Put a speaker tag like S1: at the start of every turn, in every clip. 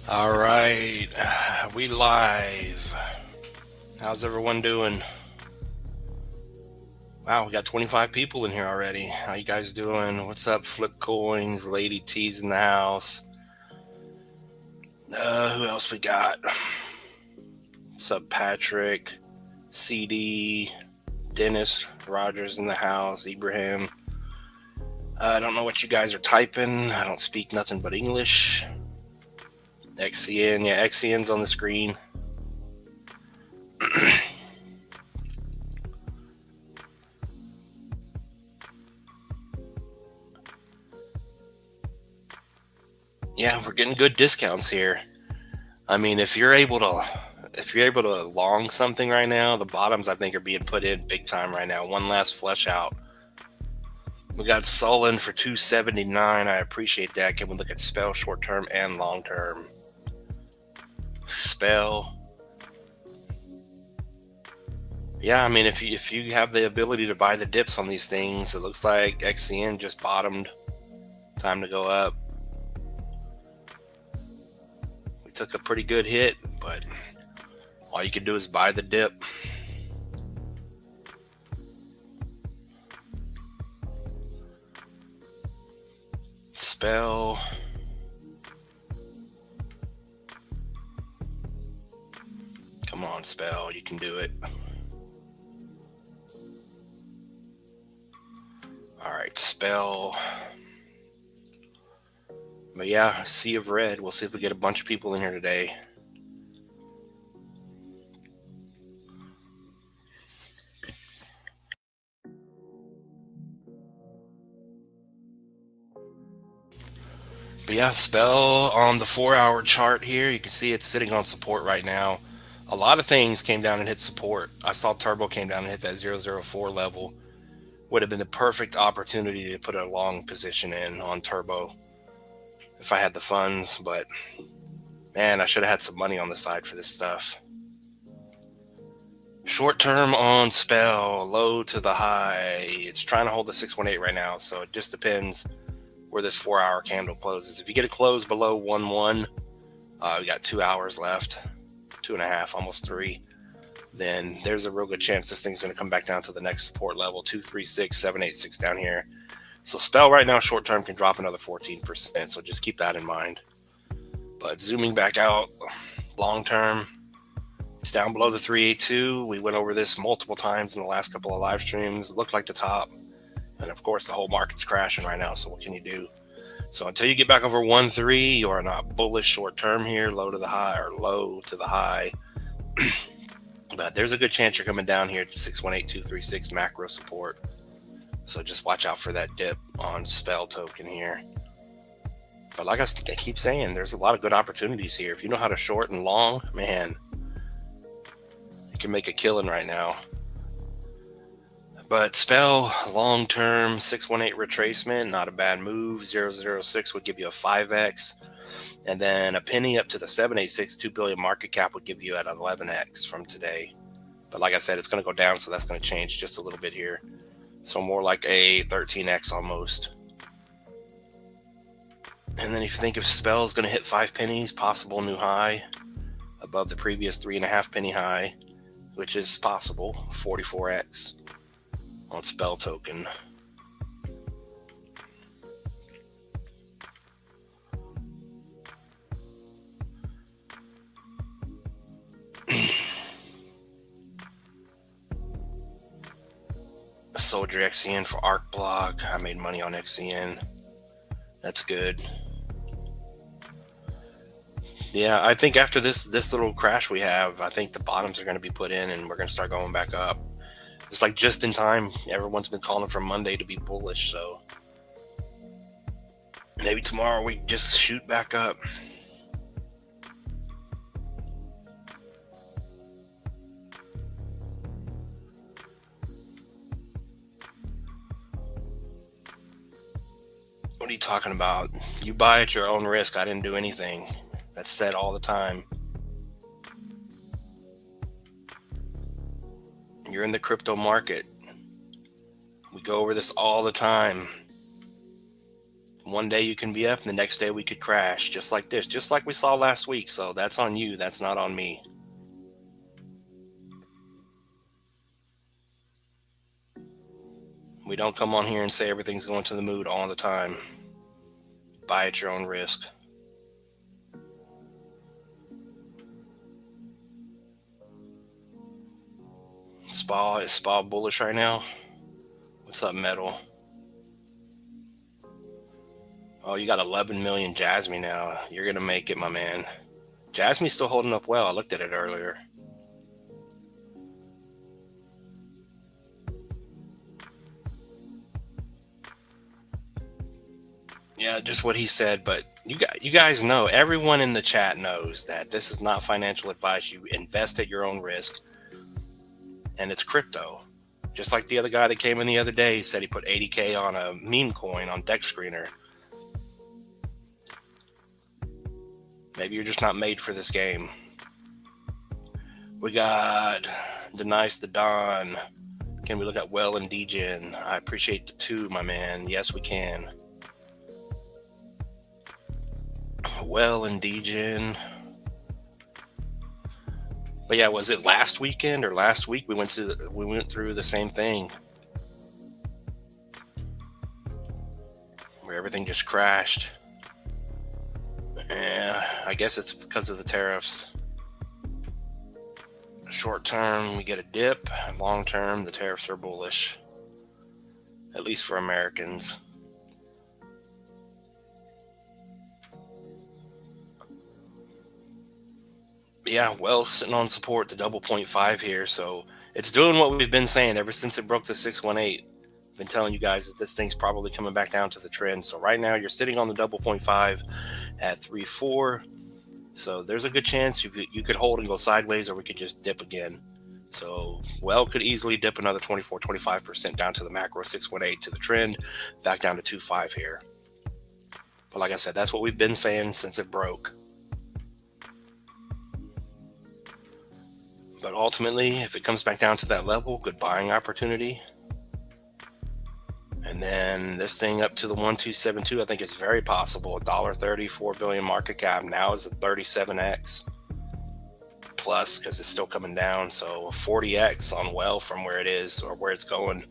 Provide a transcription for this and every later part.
S1: All right, we live. How's everyone doing? Wow, we got 25 people in here already. How you guys doing? What's up, Flip Coins, Lady T's in the house? Who else we got? What's up, Patrick, CD, Dennis, Rogers in the house, Ibrahim. I don't know what you guys are typing. I don't speak nothing but English. XCN, yeah, XCN's on the screen. Yeah, we're getting good discounts here. I mean, if you're able to long something right now, the bottoms I think are being put in big time right now. One last flush out. We got Sullen for 279. I appreciate that. Can we look at Spell short term and long term? Spell. Yeah, I mean, if you have the ability to buy the dips on these things, it looks like XCN just bottomed. Time to go up. We took a pretty good hit, but all you can do is buy the dip. Spell. Come on, Spell. You can do it. All right, Spell. But yeah, Sea of Red. We'll see if we get a bunch of people in here today. But yeah, Spell on the 4-hour chart here. You can see it's sitting on support right now. A lot of things came down and hit support. I saw Turbo came down and hit that 004 level. Would have been the perfect opportunity to put a long position in on Turbo if I had the funds. But man, I should have had some money on the side for this stuff. Short term on Spell, low to the high. It's trying to hold the 618 right now, so it just depends where this 4-hour candle closes. If you get it closed below 1-1, we got 2 hours left, 2.5, almost 3. Then there's a real good chance this thing's going to come back down to the next support level, 236, 786 down here. So Spell right now, short term, can drop another 14%. So just keep that in mind. But zooming back out, long term, it's down below the 382. We went over this multiple times in the last couple of live streams. It looked like the top. And of course, the whole market's crashing right now. So what can you do? So until you get back over 1.3, you are not bullish short term here, low to the high or low to the high. But there's a good chance you're coming down here to 618236 macro support. So just watch out for that dip on Spell token here. But like I keep saying, there's a lot of good opportunities here. If you know how to short and long, man, you can make a killing right now. But Spell, long-term, 618 retracement, not a bad move. 006 would give you a 5x. And then a penny up to the 786, 2 billion market cap would give you at 11x from today. But like I said, it's going to go down, so that's going to change just a little bit here. So more like a 13x almost. And then if you think if Spell is going to hit 5 pennies, possible new high above the previous 3.5 penny high, which is possible, 44x on Spell token. Soldier XCN for Arc Block. I made money on XCN. That's good. Yeah, I think after this little crash we have, I think the bottoms are going to be put in and we're going to start going back up. It's like just in time. Everyone's been calling for Monday to be bullish, so maybe tomorrow we just shoot back up. What are you talking about? You buy at your own risk. I didn't do anything. That's said all the time. You're in the crypto market. We go over this all the time. one day you can be up and the next day we could crash just like this, just like we saw last week. So that's on you. That's not on me. We don't come on here and say everything's going to the moon all the time. Buy at your own risk. Is SPA bullish right now? What's up, Metal? Oh, you got 11 million Jasmine now. You're going to make it, my man. Jasmine's still holding up well. I looked at it earlier. Yeah, just what he said. But you guys know, everyone in the chat knows that this is not financial advice. You invest at your own risk. And it's crypto. Just like the other guy that came in the other day said he put 80K on a meme coin on Deck Screener. Maybe you're just not made for this game. We got Denice the Don. Can we look at Well and Degen? I appreciate the 2, my man. Yes, we can. Well and Degen. But yeah, was it last weekend or last week we went through the same thing where everything just crashed? Yeah, I guess it's because of the tariffs. Short term, we get a dip. Long term, the tariffs are bullish, at least for Americans. But yeah, well, sitting on support, the double 0.5 here. So it's doing what we've been saying ever since it broke the 618. I've been telling you guys that this thing's probably coming back down to the trend. So right now you're sitting on the double 0.5 at 3.4. So there's a good chance you could hold and go sideways, or we could just dip again. So well could easily dip another 24-25% down to the macro 618 to the trend, back down to 2.5 here. But like I said, that's what we've been saying since it broke. But ultimately, if it comes back down to that level, good buying opportunity. And then this thing up to the 1272, I think is very possible. $1.30, 4 billion market cap. Now is at 37x plus because it's still coming down. So 40x on well from where it is or where it's going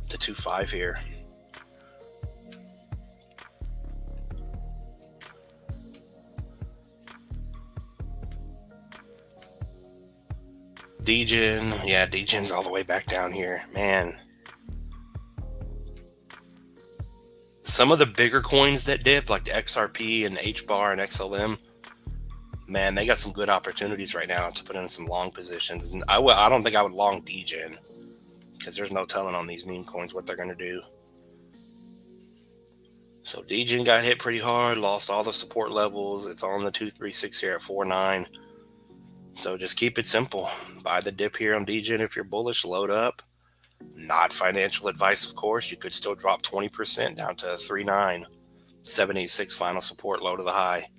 S1: to 2.5 here. Degen, yeah, Degen's all the way back down here, man. Some of the bigger coins that dip, like the XRP and HBAR and XLM, man, they got some good opportunities right now to put in some long positions. And I don't think I would long Degen because there's no telling on these meme coins what they're going to do. So Degen got hit pretty hard, lost all the support levels. It's on the 236 here at 4.9. So just keep it simple. Buy the dip here on Degen if you're bullish, load up. Not financial advice, of course. You could still drop 20% down to 3.9. 786 final support, low to the high.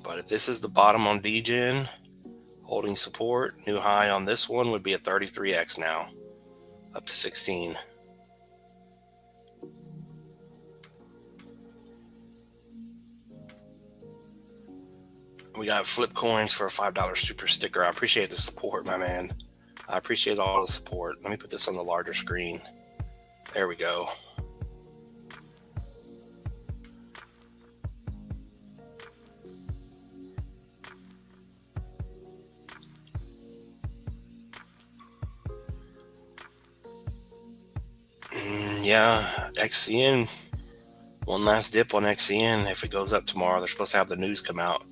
S1: But if this is the bottom on Degen, holding support, new high on this one would be a 33x now, up to 16. We got flip coins for a $5 super sticker. I appreciate the support, my man. I appreciate all the support. Let me put this on the larger screen. There we go. Yeah, XCN. One last dip on XCN. If it goes up tomorrow, they're supposed to have the news come out.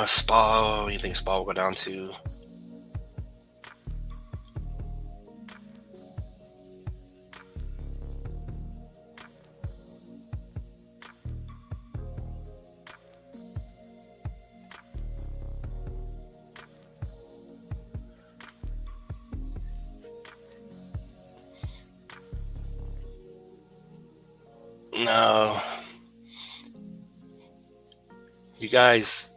S1: SPA, you think SPA will go down to? No. You guys,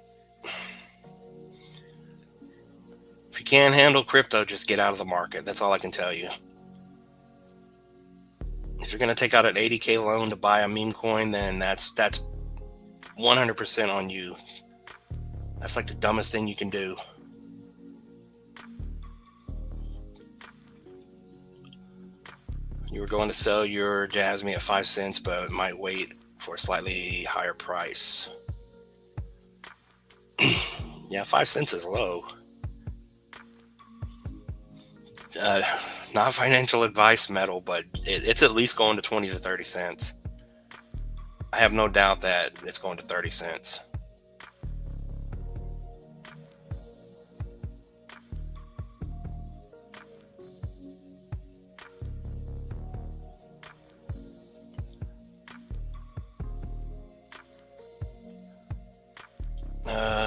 S1: if you can't handle crypto, just get out of the market. That's all I can tell you. If you're going to take out an 80K loan to buy a meme coin, then that's 100% on you. That's like the dumbest thing you can do. You were going to sell your Jasmine at 5 cents, but might wait for a slightly higher price. Yeah, 5 cents is low. Not financial advice, metal, but it's at least going to 20 to 30 cents. I have no doubt that it's going to 30 cents.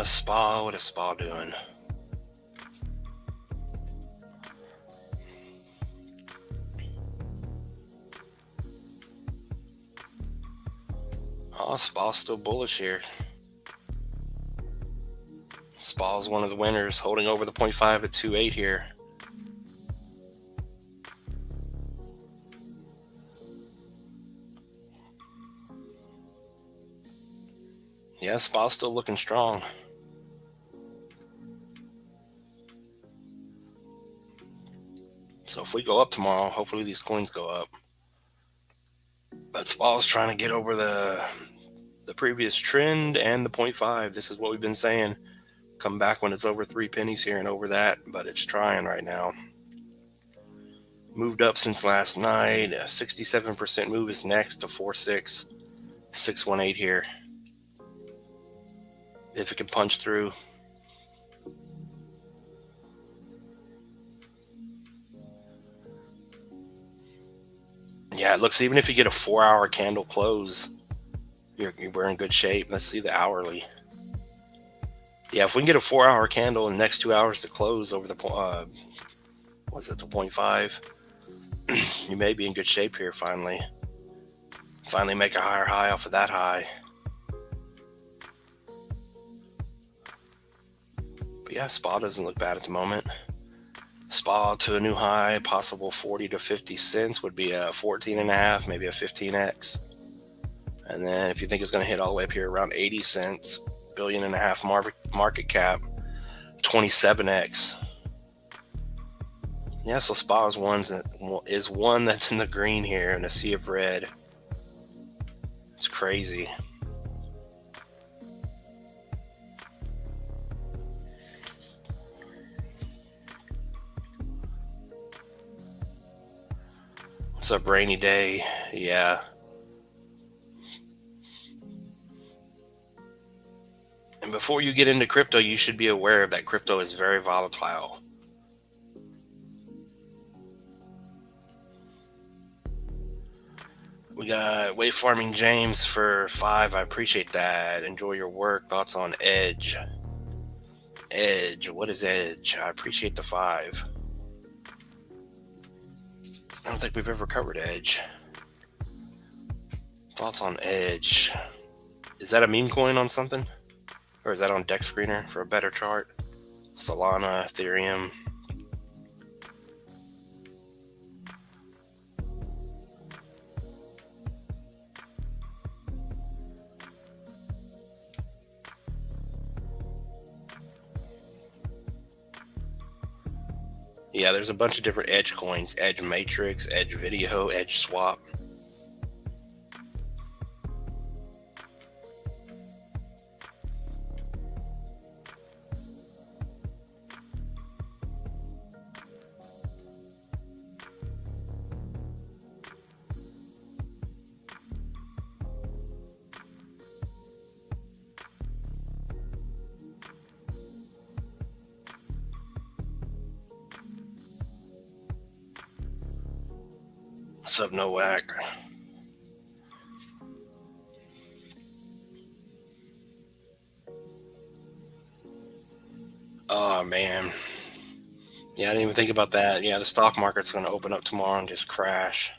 S1: SPA, what is SPA doing? Oh, SPA's still bullish here. SPA's one of the winners, holding over the 0.5 at 2.8 here. Yeah, SPA's still looking strong. So if we go up tomorrow, hopefully these coins go up. But SPA's trying to get over the previous trend and the 0.5. This is what we've been saying. Come back when it's over 3 pennies here and over that, but it's trying right now. Moved up since last night. A 67% move is next to 4.6, 618 here. If it can punch through. Yeah, it looks, even if you get a 4-hour candle close, we're in good shape. Let's see the hourly. Yeah, if we can get a 4-hour candle in the next 2 hours to close over the what's it, the 0.5, you may be in good shape here finally. Finally make a higher high off of that high. But yeah, SPA doesn't look bad at the moment. SPA to a new high, possible 40 to 50 cents would be a 14.5, maybe a 15x. And then if you think it's going to hit all the way up here around 80 cents, $1.5 billion market cap, 27x. Yeah, so SPA is one that's in the green here in a sea of red. It's crazy. What's up, rainy day? Yeah. And before you get into crypto, you should be aware that crypto is very volatile. We got Wave Farming James for 5. I appreciate that. Enjoy your work. Thoughts on Edge? Edge. What is Edge? I appreciate the 5. I don't think we've ever covered Edge. Thoughts on Edge? Is that a meme coin on something? Or is that on Deck Screener for a better chart? Solana, Ethereum. Yeah, there's a bunch of different Edge coins. Edge Matrix, Edge Video, Edge Swap. What's up, No Whack? Oh, man. Yeah, I didn't even think about that. Yeah, the stock market's going to open up tomorrow and just crash.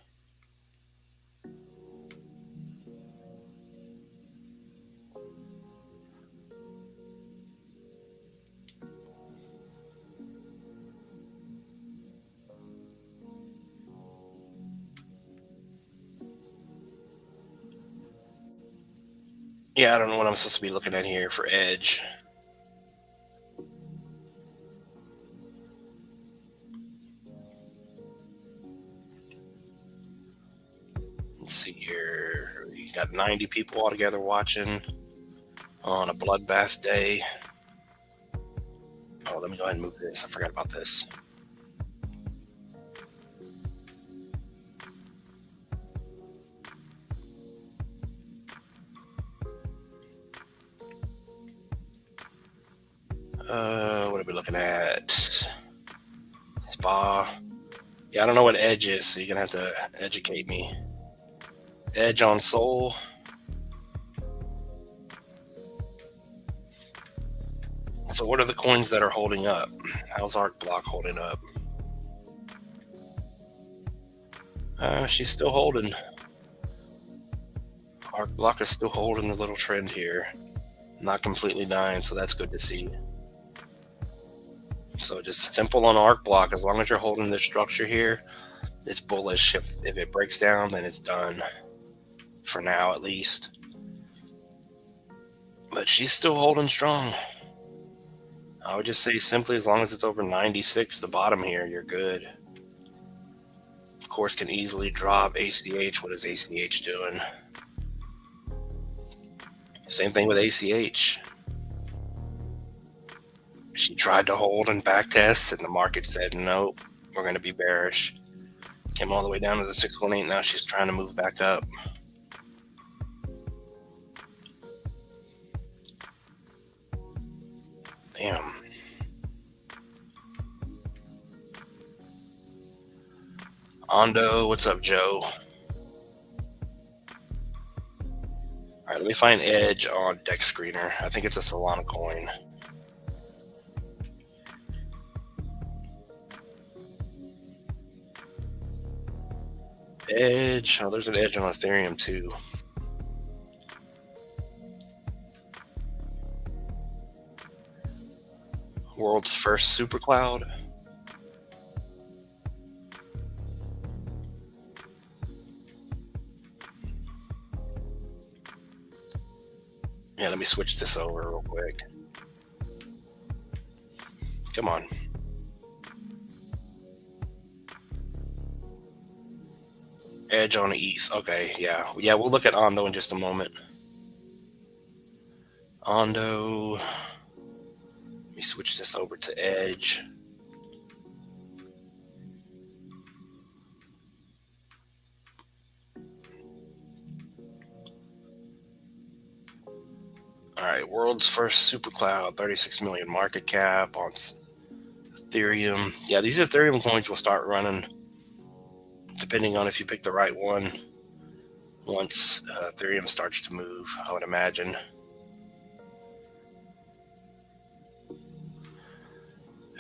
S1: Yeah, I don't know what I'm supposed to be looking at here for edge. Let's see here. You got 90 people all together watching on a bloodbath day. Oh, let me go ahead and move this. I forgot about this. What are we looking at? Spa. Yeah, I don't know what edge is, so you're gonna have to educate me. Edge on Soul. So what are the coins that are holding up? How's Arc Block holding up? She's still holding. Arc Block is still holding the little trend here. Not completely dying, so that's good to see. So just simple on Arc Block. As long as you're holding this structure here, it's bullish. If it breaks down, then it's done. For now, at least. But she's still holding strong. I would just say simply, as long as it's over 96, the bottom here, you're good. Of course, can easily drop ACH. What is ACH doing? Same thing with ACH. She tried to hold and back test, and the market said, nope, we're going to be bearish. Came all the way down to the 618. Now she's trying to move back up. Damn. Ondo, what's up, Joe? All right, let me find edge on Deck Screener. I think it's a Solana coin. Edge. Oh, there's an edge on Ethereum too. World's first super cloud. Yeah, let me switch this over real quick. Come on. Edge on ETH. Okay, yeah. Yeah, we'll look at Ondo in just a moment. Ondo. Let me switch this over to Edge. All right, world's first super cloud, 36 million market cap on Ethereum. Yeah, these Ethereum coins will start running depending on if you pick the right one once Ethereum starts to move, I would imagine.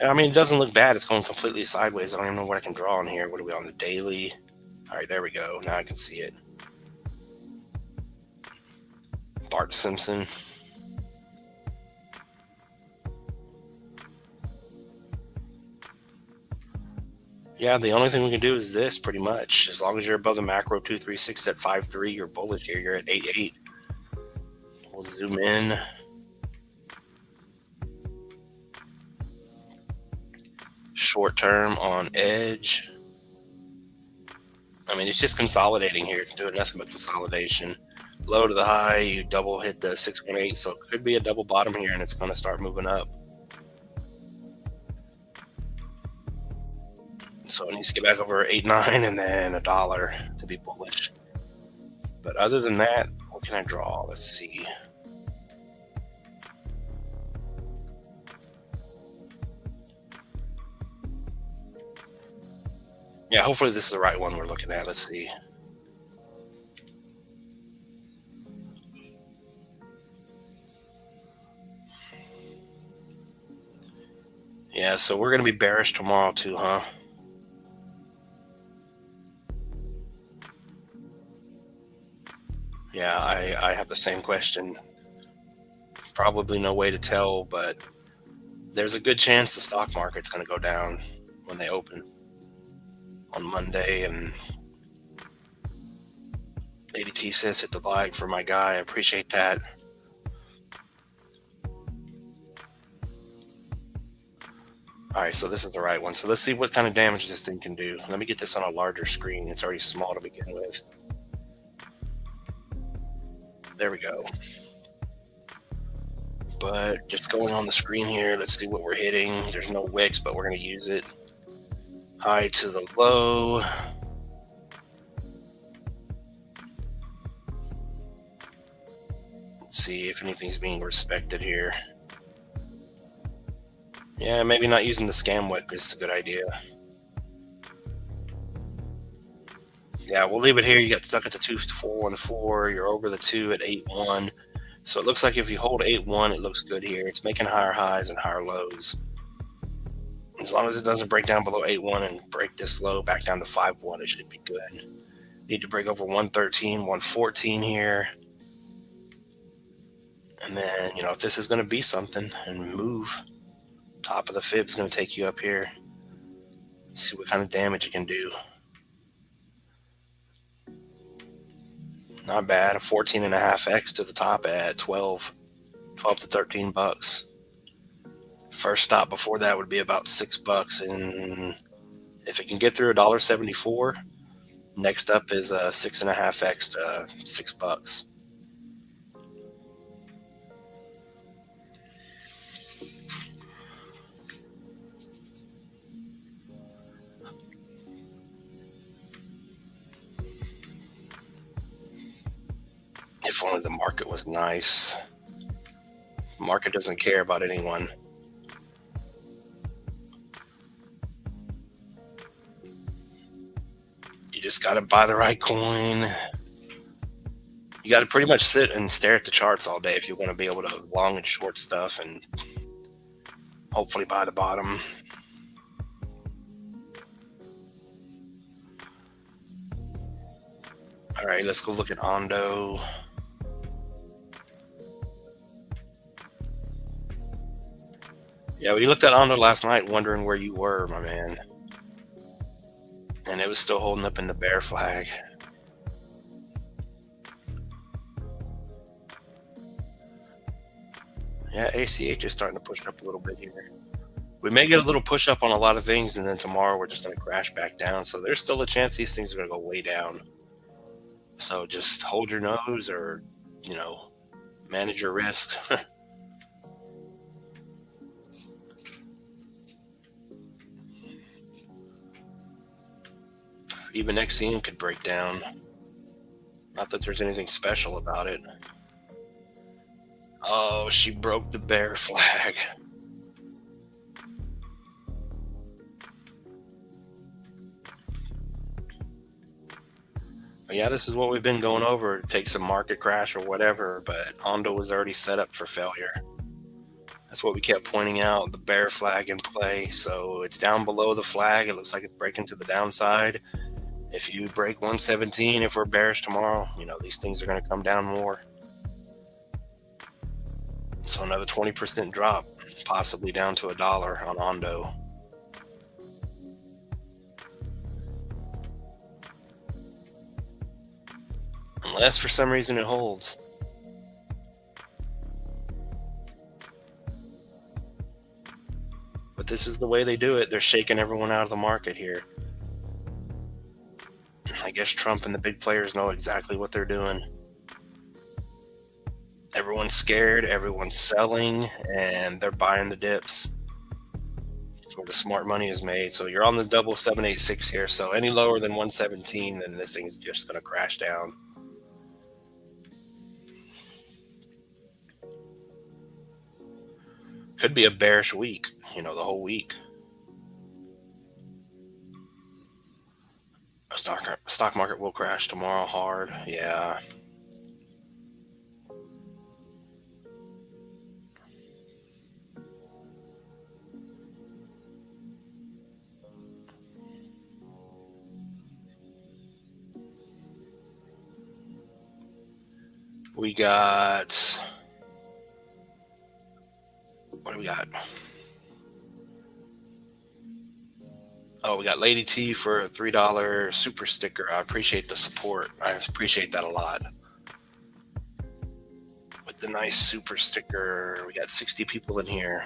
S1: I mean, it doesn't look bad. It's going completely sideways. I don't even know what I can draw on here. What are we on the daily? All right, there we go. Now I can see it. Bart Simpson. Yeah, the only thing we can do is this, pretty much. As long as you're above the macro 236 at 5.3, you're bullish here. You're at 8.8. We'll zoom in. Short term on edge. I mean, it's just consolidating here. It's doing nothing but consolidation. Low to the high, you double hit the 618, so it could be a double bottom here, and it's going to start moving up. So it needs to get back over 8.9 and then $1 to be bullish. But other than that, what can I draw? Let's see. Yeah, hopefully this is the right one we're looking at. Let's see. Yeah, so we're going to be bearish tomorrow too, huh? Yeah, I have the same question. Probably no way to tell, but there's a good chance the stock market's going to go down when they open on Monday. And ADT says hit the like for my guy. I appreciate that. All right, so this is the right one. So let's see what kind of damage this thing can do. Let me get this on a larger screen. It's already small to begin with. There we go. But just going on the screen here, let's see what we're hitting. There's no wicks, but we're going to use it. High to the low. Let's see if anything's being respected here. Yeah, maybe not using the scam wick is a good idea. Yeah, we'll leave it here. You got stuck at the 2414. You're over the 2 at 81. So it looks like if you hold 8-1, it looks good here. It's making higher highs and higher lows. As long as it doesn't break down below 8-1 and break this low back down to 5-1, it should be good. Need to break over 113, 114 here. And then, if this is going to be something and move, top of the fib is going to take you up here. See what kind of damage it can do. Not bad. A 14.5x to the top at 12 to 13 bucks. First stop before that would be about $6, and if it can get through $1.74, next up is a 6.5x to $6. If only the market was nice. The market doesn't care about anyone. You just got to buy the right coin. You got to pretty much sit and stare at the charts all day if you want to be able to long and short stuff and hopefully buy the bottom. All right, let's go look at Ondo. Yeah, we looked at Ondo last night wondering where you were, my man. And it was still holding up in the bear flag. Yeah, ACH is starting to push up a little bit here. We may get a little push up on a lot of things, and then tomorrow we're just going to crash back down. So there's still a chance these things are going to go way down. So just hold your nose or, manage your risk. Even XCM could break down. Not that there's anything special about it. Oh, she broke the bear flag. But yeah, this is what we've been going over. It takes a market crash or whatever, but Ondo was already set up for failure. That's what we kept pointing out, the bear flag in play. So it's down below the flag. It looks like it's breaking to the downside. If you break 117, if we're bearish tomorrow, these things are going to come down more. So another 20% drop, possibly down to $1 on Ondo. Unless for some reason it holds. But this is the way they do it. They're shaking everyone out of the market here. I guess Trump and the big players know exactly what they're doing. Everyone's scared, everyone's selling, and they're buying the dips. That's where the smart money is made. So you're on the double 786 here. So any lower than 117, then this thing is just going to crash down. Could be a bearish week, the whole week. Stock market will crash tomorrow hard. Yeah. We got, what do we got? Oh, we got Lady T for a $3 super sticker. I appreciate the support. I appreciate that a lot. With the nice super sticker, we got 60 people in here.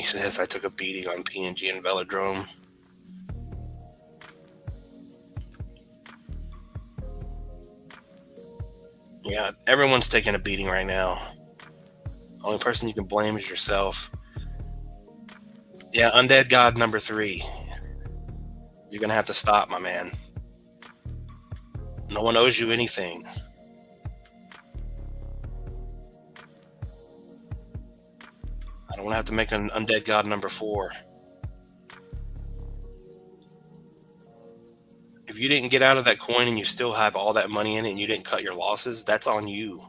S1: says I took a beating on PNG and Velodrome. Yeah, everyone's taking a beating right now. Only person you can blame is yourself. Yeah, Undead God number 3. You're gonna have to stop, my man. No one owes you anything. I don't want to have to make an Undead God number 4. If you didn't get out of that coin and you still have all that money in it and you didn't cut your losses, that's on you.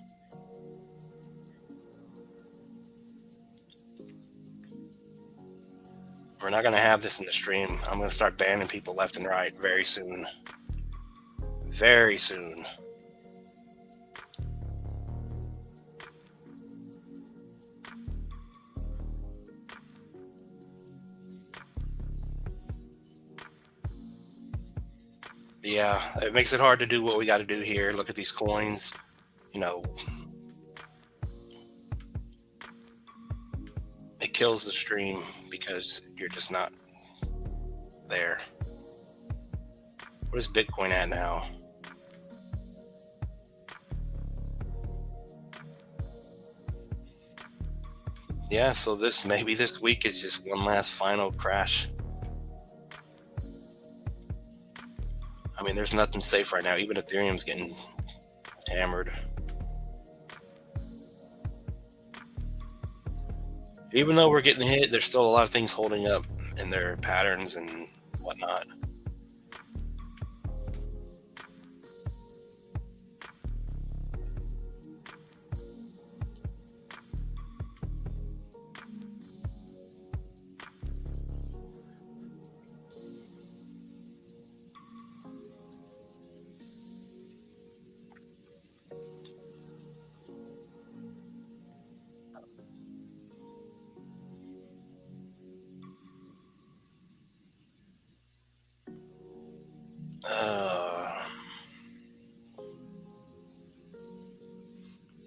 S1: We're not going to have this in the stream. I'm going to start banning people left and right very soon. Very soon. Yeah, it makes it hard to do what we got to do here. Look at these coins. You know, it kills the stream because you're just not there. What is Bitcoin at now? Yeah, so maybe this week is just one last final crash. I mean, there's nothing safe right now. Even Ethereum's getting hammered. Even though we're getting hit, there's still a lot of things holding up in their patterns and whatnot.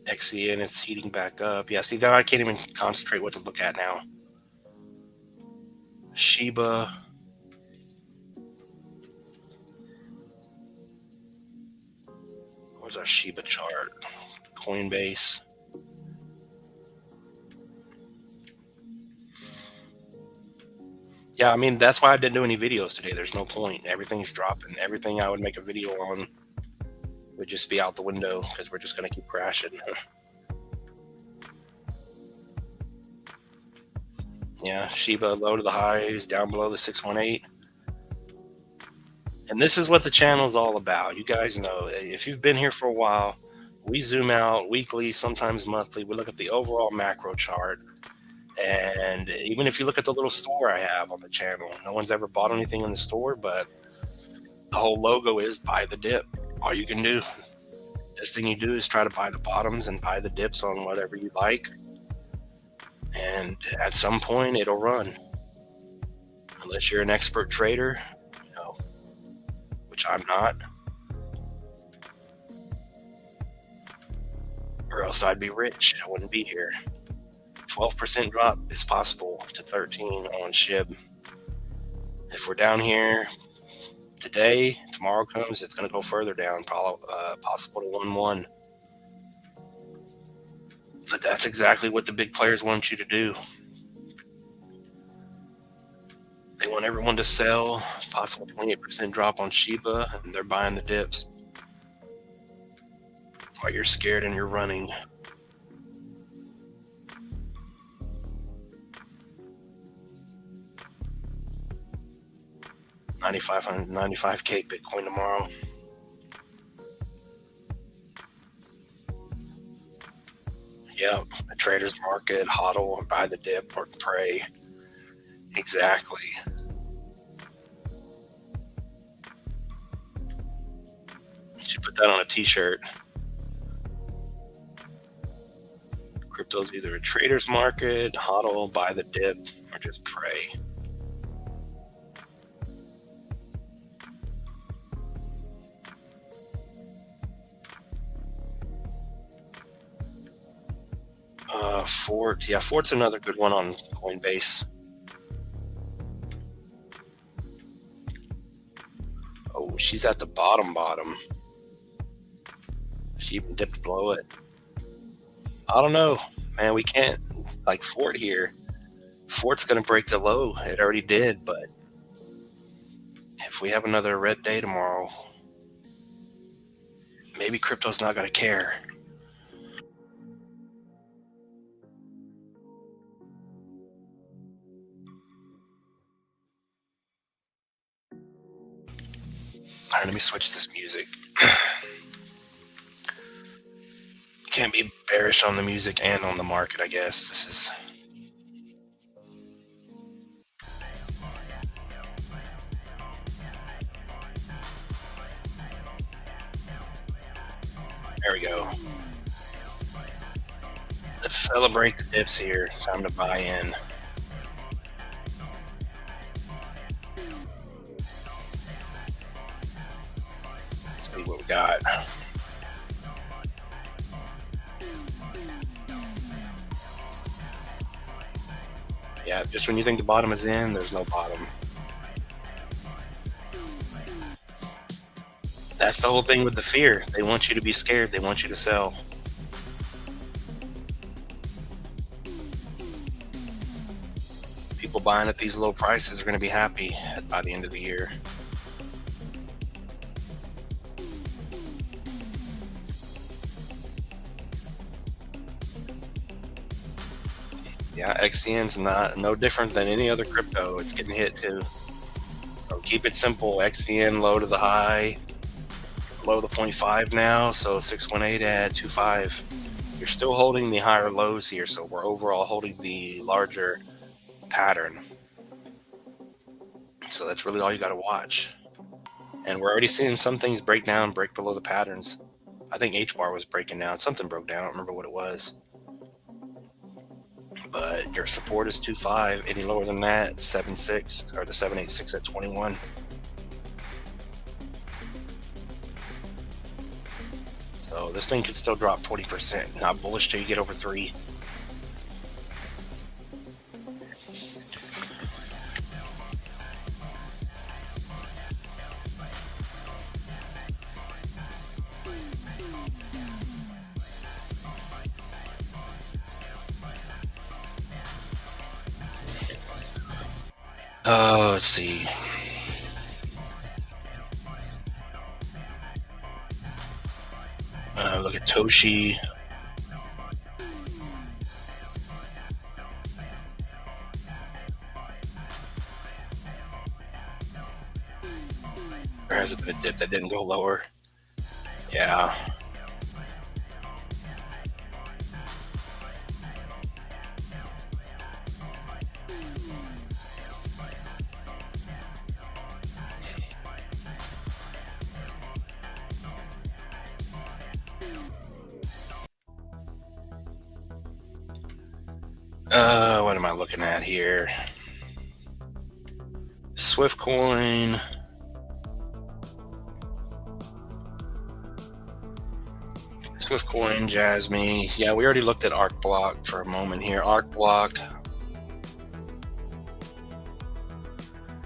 S1: XCN is heating back up. Yeah, see, now I can't even concentrate what to look at now. Shiba. Where's our Shiba chart? Coinbase. Yeah, I mean, that's why I didn't do any videos today. There's no point. Everything's dropping. Everything I would make a video on would just be out the window because we're just going to keep crashing. Yeah, Shiba low to the highs, down below the 618. And this is what the channel is all about. You guys know, if you've been here for a while, we zoom out weekly, sometimes monthly. We look at the overall macro chart. And even if you look at the little store I have on the channel, no one's ever bought anything in the store, but the whole logo is buy the dip. All you can do, this thing you do is try to buy the bottoms and buy the dips on whatever you like. And at some point it'll run. Unless you're an expert trader, you know, which I'm not. Or else I'd be rich. I wouldn't be here. 12% drop is possible to 13 on SHIB. If we're down here today, tomorrow comes, it's going to go further down, possible to 1-1. But that's exactly what the big players want you to do. They want everyone to sell, possible 28% drop on Shiba, and they're buying the dips. While you're scared and you're running. $9,595K Bitcoin tomorrow. Yeah, a trader's market, hodl, or buy the dip, or pray. Exactly. You should put that on a t-shirt. Crypto's either a trader's market, hodl, buy the dip, or just pray. Fort. Yeah, Fort's another good one on Coinbase. she's at the bottom. She even dipped below it. I don't know, man. We can't like Fort here. Fort's gonna break the low. It already did, but if we have another red day tomorrow, maybe crypto's not gonna care. All right, let me switch this music. Can't be bearish on the music and on the market, I guess. This is. There we go. Let's celebrate the dips here. Time to buy in. See what we got. Yeah, just when you think the bottom is in, there's no bottom. That's the whole thing with the fear. They want you to be scared. They want you to sell. People buying at these low prices are going to be happy by the end of the year. Yeah, XCN's no different than any other crypto. It's getting hit too. So keep it simple. XCN low to the high, low to 0.5 now. So 618 at 2.5. You're still holding the higher lows here. So we're overall holding the larger pattern. So that's really all you got to watch. And we're already seeing some things break down, break below the patterns. I think H bar was breaking down. Something broke down. I don't remember what it was. But your support is 2.5. Any lower than that, 7.6 or the 786 at 21. So this thing could still drop 20%. Not bullish till you get over 3. Let's see. Look at Toshi. There hasn't been a dip that didn't go lower. Yeah. What am I looking at here? Swift coin. Swift coin, Jasmine. Yeah, we already looked at Arc Block for a moment here. Arc Block.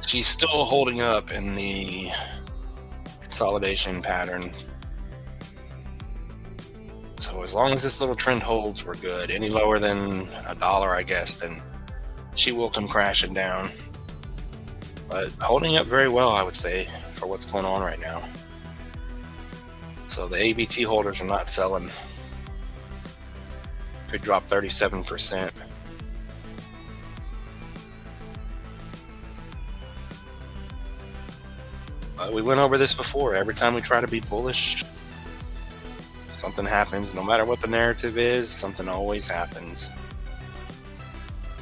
S1: She's still holding up in the consolidation pattern. So as long as this little trend holds, we're good. Any lower than $1, I guess, then she will come crashing down. But holding up very well, I would say, for what's going on right now. So the ABT holders are not selling. Could drop 37%. We went over this before. Every time we try to be bullish, something happens. No matter what the narrative is, something always happens.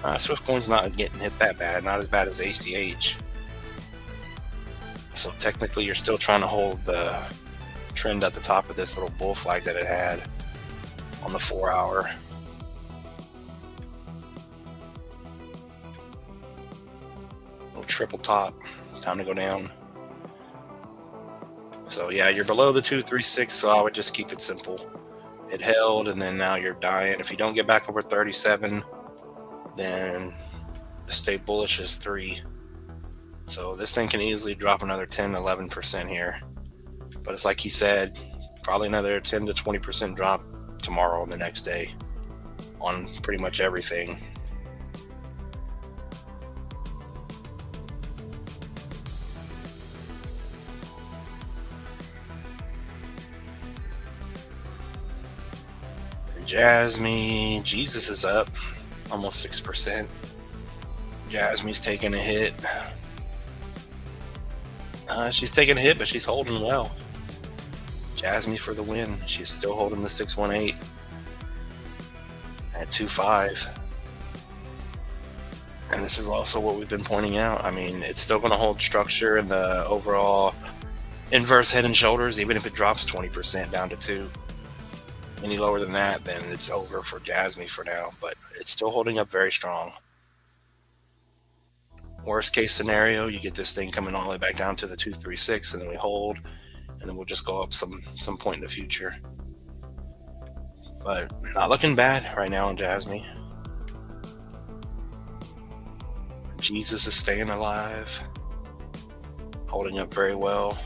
S1: Swiftcoin's not getting hit that bad. Not as bad as ACH. So technically, you're still trying to hold the trend at the top of this little bull flag that it had on the 4-hour. Little triple top. Time to go down. So yeah, you're below the 236, so I would just keep it simple. It held, and then now you're dying. If you don't get back over 37, then stay bullish as 3. So this thing can easily drop another 10, 11% here. But it's like he said, probably another 10 to 20% drop tomorrow and the next day on pretty much everything. Jasmine, Jesus is up almost 6%. Jasmine's taking a hit. She's taking a hit, but she's holding well. Jasmine for the win. She's still holding the 618 at 2.5. And this is also what we've been pointing out. I mean, it's still going to hold structure in the overall inverse head and shoulders, even if it drops 20% down to 2. Any lower than that, then it's over for Jasmine for now, but it's still holding up very strong. Worst case scenario, you get this thing coming all the way back down to the 236, and then we hold, and then we'll just go up some point in the future. But not looking bad right now on Jasmine. Jesus is staying alive, holding up very well.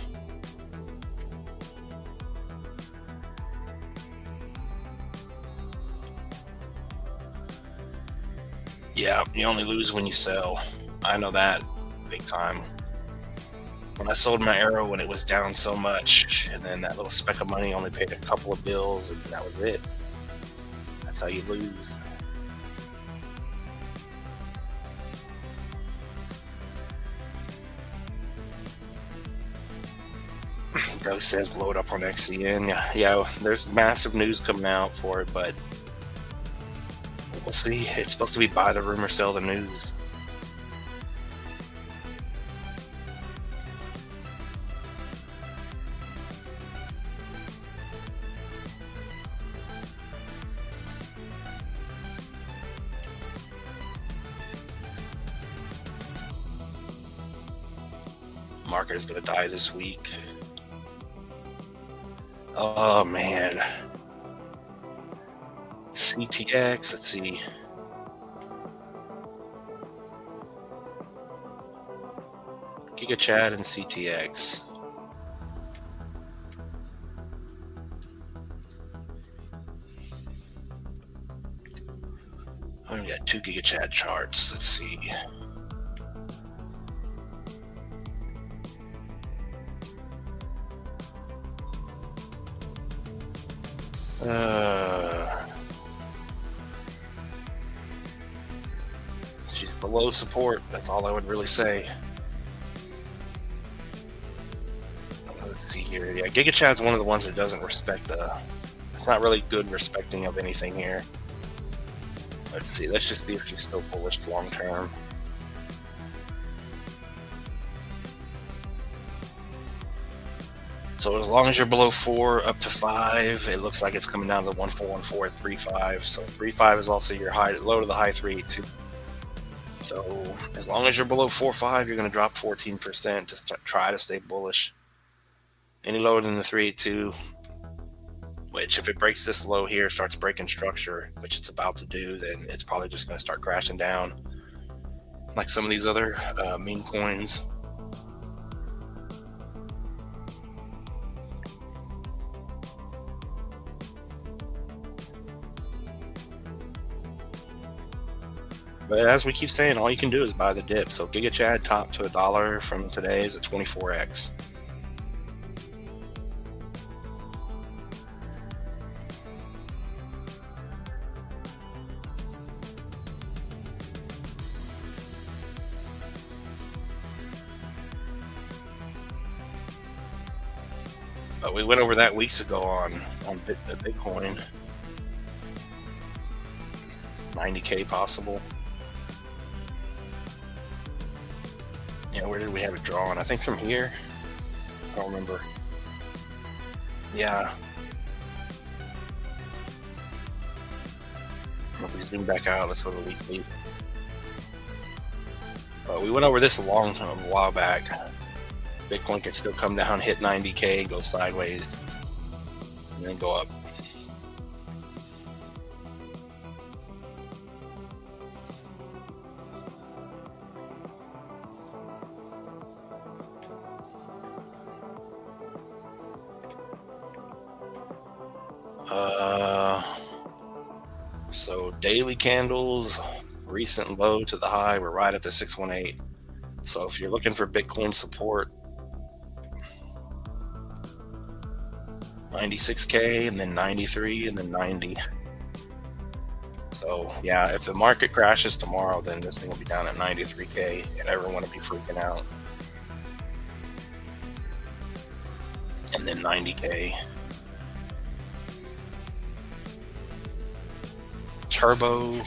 S1: Yeah, you only lose when you sell. I know that big time. When I sold my arrow when it was down so much, and then that little speck of money only paid a couple of bills, and that was it. That's how you lose. Doug says load up on XCN. Yeah, there's massive news coming out for it, but we'll see. It's supposed to be buy the rumor, sell the news. Market is going to die this week. Oh man. CTX, let's see. Giga Chad and CTX. Oh, we got 2 Giga Chad charts. Let's see. She's below support. That's all I would really say. Let's see here. Yeah, Giga Chad's one of the ones that doesn't respect it's not really good respecting of anything here. Let's see. Let's just see if she's still bullish long term. So as long as you're below 4 up to 5, it looks like it's coming down to the 1414 at 3.5. So 3.5 is also your low to the high 382. So as long as you're below 4.5, you're going to drop 14% to try to stay bullish. Any lower than the 382, which if it breaks this low here, starts breaking structure, which it's about to do, then it's probably just going to start crashing down like some of these other meme coins. But as we keep saying, all you can do is buy the dip. So Giga Chad top to $1 from today is a 24x. But we went over that weeks ago on Bitcoin. 90K possible. Yeah, where did we have it drawn? I think from here. I don't remember. Yeah. If we zoom back out, let's go to the weekly. But we went over this a while back. Bitcoin can still come down, hit 90K, go sideways, and then go up. Uh, so daily candles, recent low to the high, we're right at the 618. So if you're looking for Bitcoin support, 96K and then 93 and then 90. So yeah, if the market crashes tomorrow, then this thing will be down at 93K and everyone will be freaking out. And then 90K. Turbo.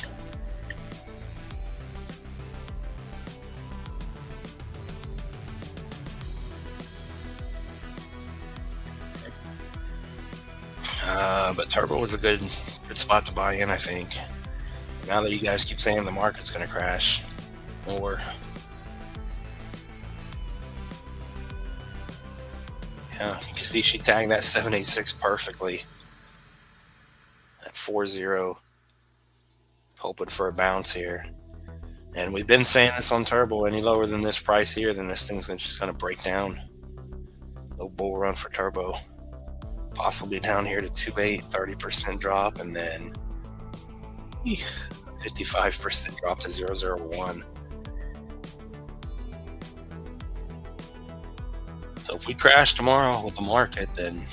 S1: But Turbo was a good spot to buy in, I think. Now that you guys keep saying the market's going to crash more. Yeah, you can see she tagged that 786 perfectly. At 4-0. Hoping for a bounce here. And we've been saying this on Turbo. Any lower than this price here, then this thing's just going to break down. Low bull run for Turbo. Possibly down here to 2.8, 30% drop, and then 55% drop to 001. So if we crash tomorrow with the market, then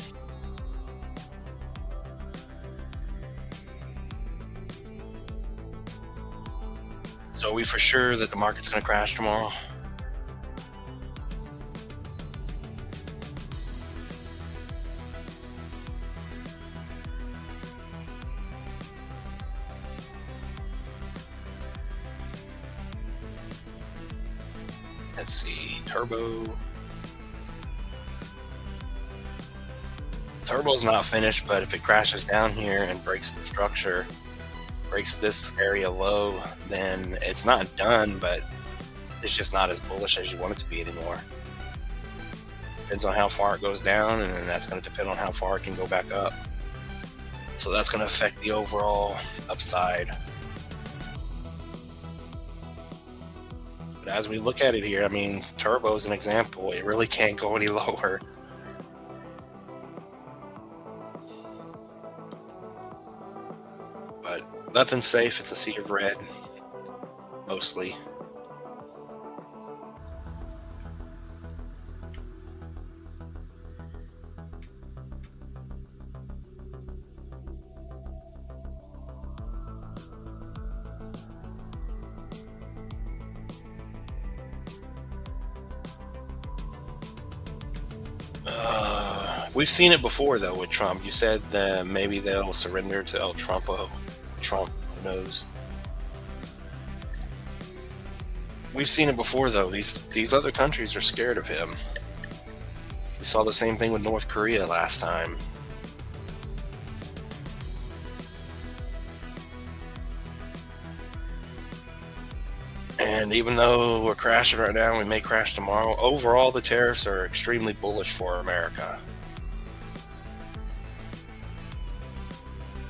S1: so are we for sure that the market's going to crash tomorrow? Let's see, Turbo's not finished, but if it crashes down here and breaks the structure, breaks this area low, then it's not done, but it's just not as bullish as you want it to be anymore. Depends on how far it goes down, and then that's going to depend on how far it can go back up. So that's going to affect the overall upside. But as we look at it here, I mean, Turbo is an example. It really can't go any lower. But nothing's safe. It's a sea of red, mostly. We've seen it before, though, with Trump. You said that maybe they'll surrender to El Trumpo. Trump, who knows? We've seen it before, though. These other countries are scared of him. We saw the same thing with North Korea last time. And even though we're crashing right now, we may crash tomorrow, overall the tariffs are extremely bullish for America.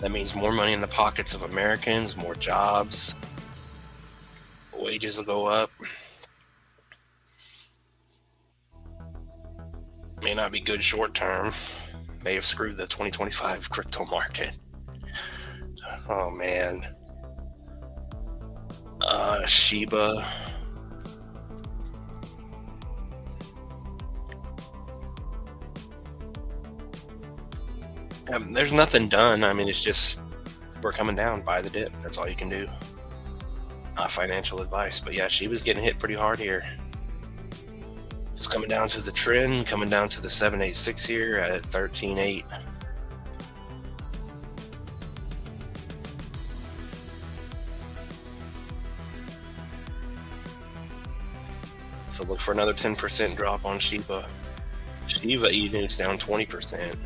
S1: That means more money in the pockets of Americans, more jobs, wages will go up. May not be good short term. May have screwed the 2025 crypto market. Oh man. Shiba. There's nothing done. I mean, it's just we're coming down by the dip. That's all you can do. Not financial advice, but yeah, Shiba's getting hit pretty hard here. Just coming down to the trend, coming down to the 786 here at 13.8. So look for another 10% drop on Shiba. Shiba even is down 20%.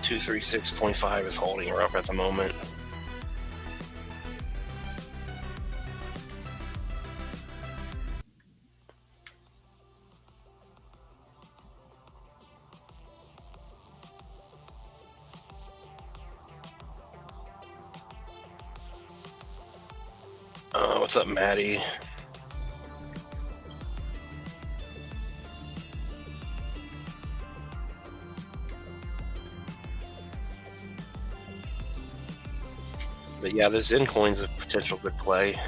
S1: 236.5 is holding her up at the moment. What's up, Maddie? But yeah, this Zen coin's a potential good play.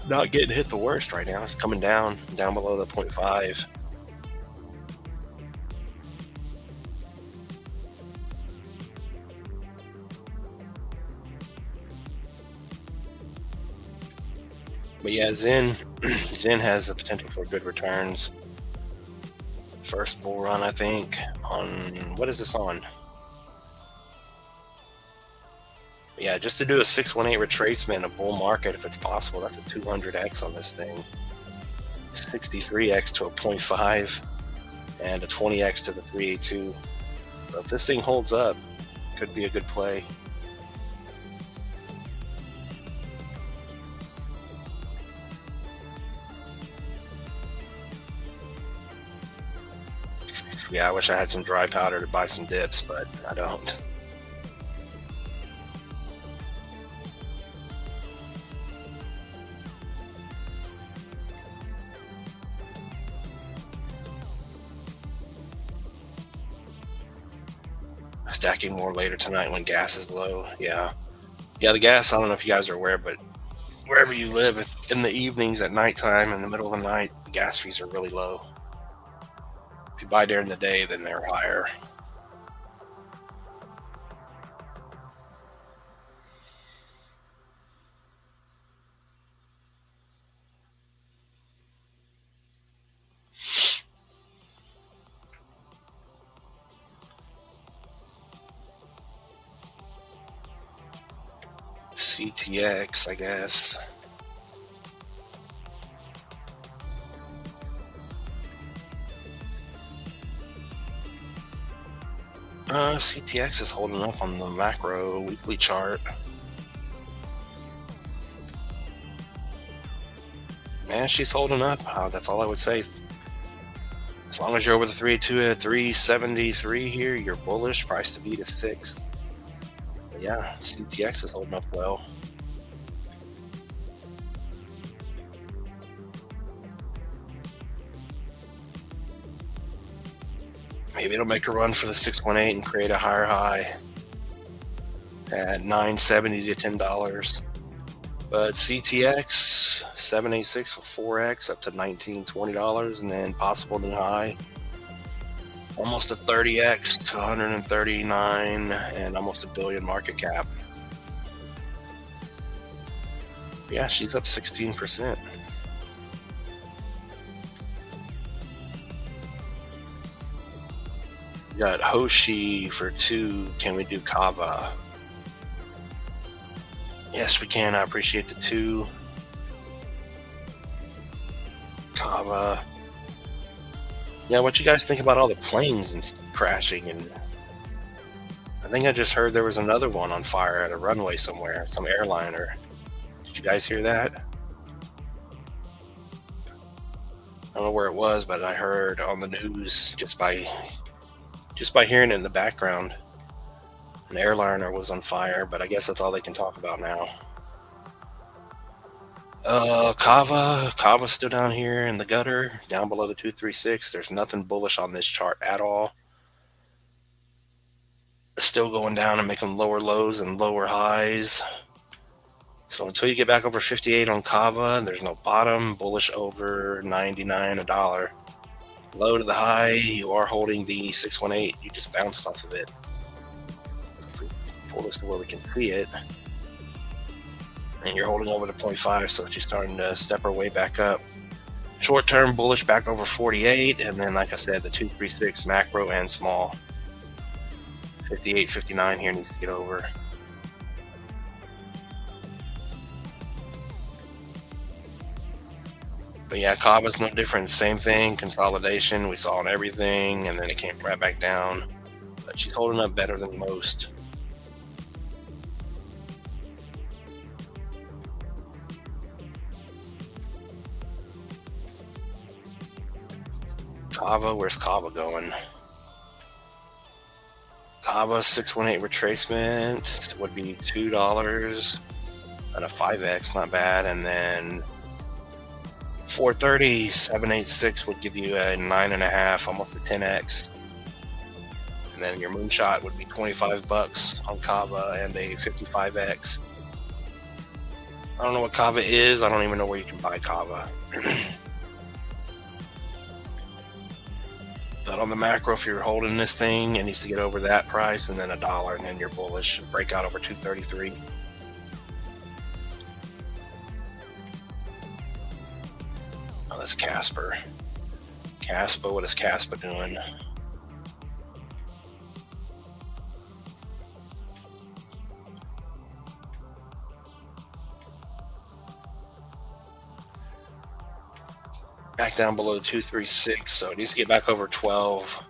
S1: Not getting hit the worst right now. It's coming down below the 0.5. But yeah, Zen Zen has the potential for good returns. First bull run, I think, on what is this on? Yeah, just to do a 618 retracement, a bull market, if it's possible, that's a 200x on this thing. 63x to a 0.5 and a 20x to the 382. So if this thing holds up, could be a good play. Yeah, I wish I had some dry powder to buy some dips, but I don't. Stacking more later tonight when gas is low. Yeah, the gas, I don't know if you guys are aware, but wherever you live, in the evenings, at nighttime, in the middle of the night, the gas fees are really low. If you buy during the day, then they're higher. CTX, I guess. CTX is holding up on the macro weekly chart. Man, she's holding up. That's all I would say. As long as you're over the 382 at 373 here, you're bullish. Price to beat is 6. But yeah, CTX is holding up well. Maybe it'll make a run for the 618 and create a higher high at $9.70 to $10. But CTX 786 for 4x up to $19-20, and then possible new high almost a 30x to 139 and almost a billion market cap. Yeah, she's up 16%. We got Hoshi for 2. Can we do Kava? Yes, we can. I appreciate the 2. Kava. Yeah, what you guys think about all the planes and crashing? And I think I just heard there was another one on fire at a runway somewhere, some airliner. Did you guys hear that? I don't know where it was, but I heard on the news just by hearing it in the background. An airliner was on fire, but I guess that's all they can talk about now. Kava's still down here in the gutter, down below the 236. There's nothing bullish on this chart at all. Still going down and making lower lows and lower highs. So until you get back over 58 on Kava, there's no bottom. Bullish over 99 $1. Low to the high, you are holding the 618. You just bounced off of it. Pull this to where we can see it, and you're holding over the 0.5, so she's starting to step her way back up. Short-term bullish back over 48, and then, like I said, the 236 macro and small. 58, 59 here needs to get over. But yeah, Kava's no different. Same thing, consolidation. We saw on everything, and then it came right back down. But she's holding up better than most. Kava, where's Kava going? Kava 618 retracement would be $2 and a 5x, not bad. And then 430 786 would give you a 9.5, almost a 10x. And then your moonshot would be 25 bucks on Kava and a 55X. I don't know what Kava is. I don't even know where you can buy Kava. But on the macro, if you're holding this thing, it needs to get over that price and then $1, and then you're bullish and break out over 233. Oh, that's Casper. Caspa, what is Caspa doing? Back down below 236, so it needs to get back over 12.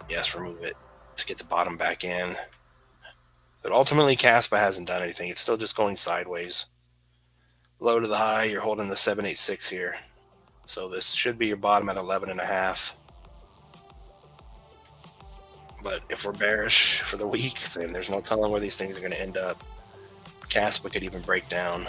S1: Yes, remove it to get the bottom back in. But ultimately, Caspa hasn't done anything. It's still just going sideways. Low to the high, you're holding the 786 here. So this should be your bottom at 11.5. But if we're bearish for the week, then there's no telling where these things are going to end up. Caspa could even break down.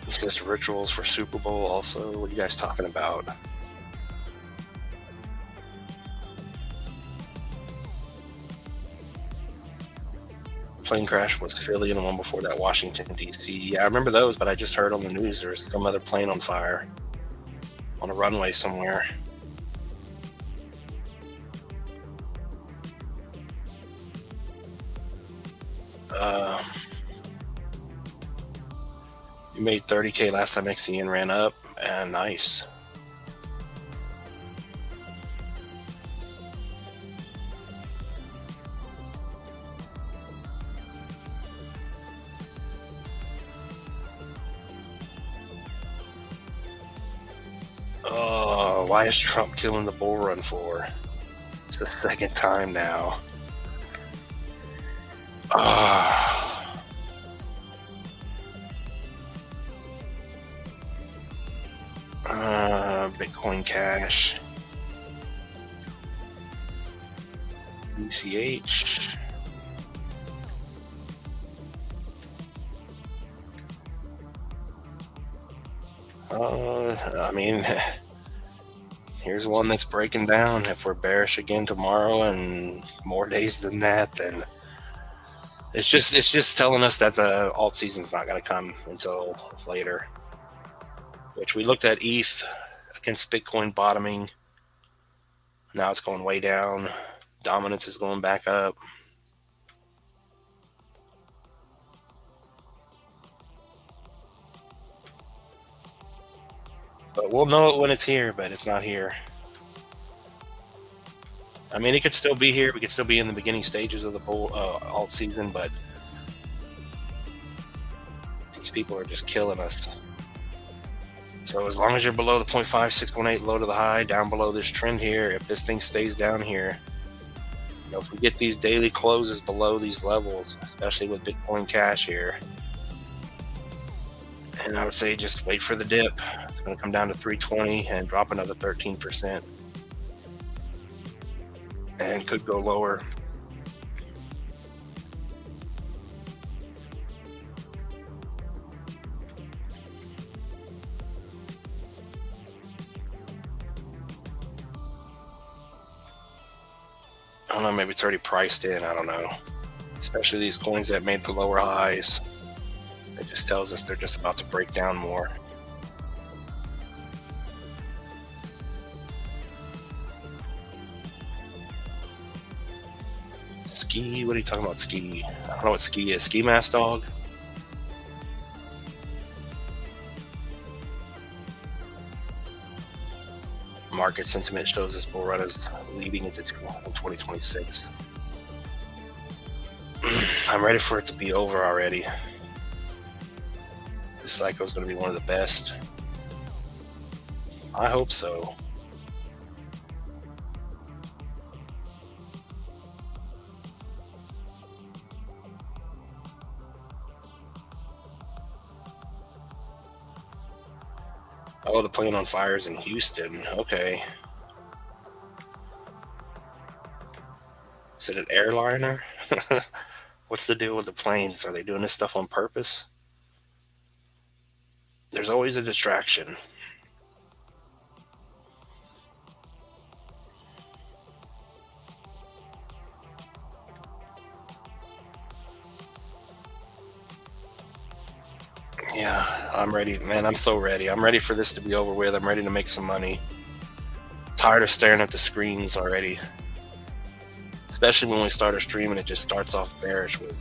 S1: Is this rituals for Super Bowl also? What are you guys talking about? Plane crash was Philly, and the one before that Washington, D.C. Yeah, I remember those, but I just heard on the news there was some other plane on fire on a runway somewhere. You made 30K last time XCN ran up, and nice. Oh, why is Trump killing the bull run for? It's the second time now. Bitcoin Cash. BCH. I mean, here's one that's breaking down. If we're bearish again tomorrow and more days than that, then it's just telling us that the alt season's not going to come until later. Which we looked at ETH against Bitcoin bottoming. Now it's going way down. Dominance is going back up. But we'll know it when it's here, but it's not here. I mean, it could still be here. We could still be in the beginning stages of the bull alt season, but these people are just killing us. So as long as you're below the 0.5618 low to the high, down below this trend here, if this thing stays down here, you know, if we get these daily closes below these levels, especially with Bitcoin Cash here, and I would say just wait for the dip. It's going to come down to 320 and drop another 13%. And could go lower. I don't know, maybe it's already priced in, I don't know. Especially these coins that made the lower highs. It just tells us they're just about to break down more. Ski? What are you talking about, ski? I don't know what ski is. Ski mask dog? Market sentiment shows this bull run is leading into 2026. I'm ready for it to be over already. This cycle is going to be one of the best. I hope so. Oh, the plane on fire is in Houston. Okay. Is it an airliner? What's the deal with the planes? Are they doing this stuff on purpose? There's always a distraction. Yeah, I'm ready, man. I'm so ready. I'm ready for this to be over with. I'm ready to make some money. Tired of staring at the screens already. Especially when we start a stream and it just starts off bearish with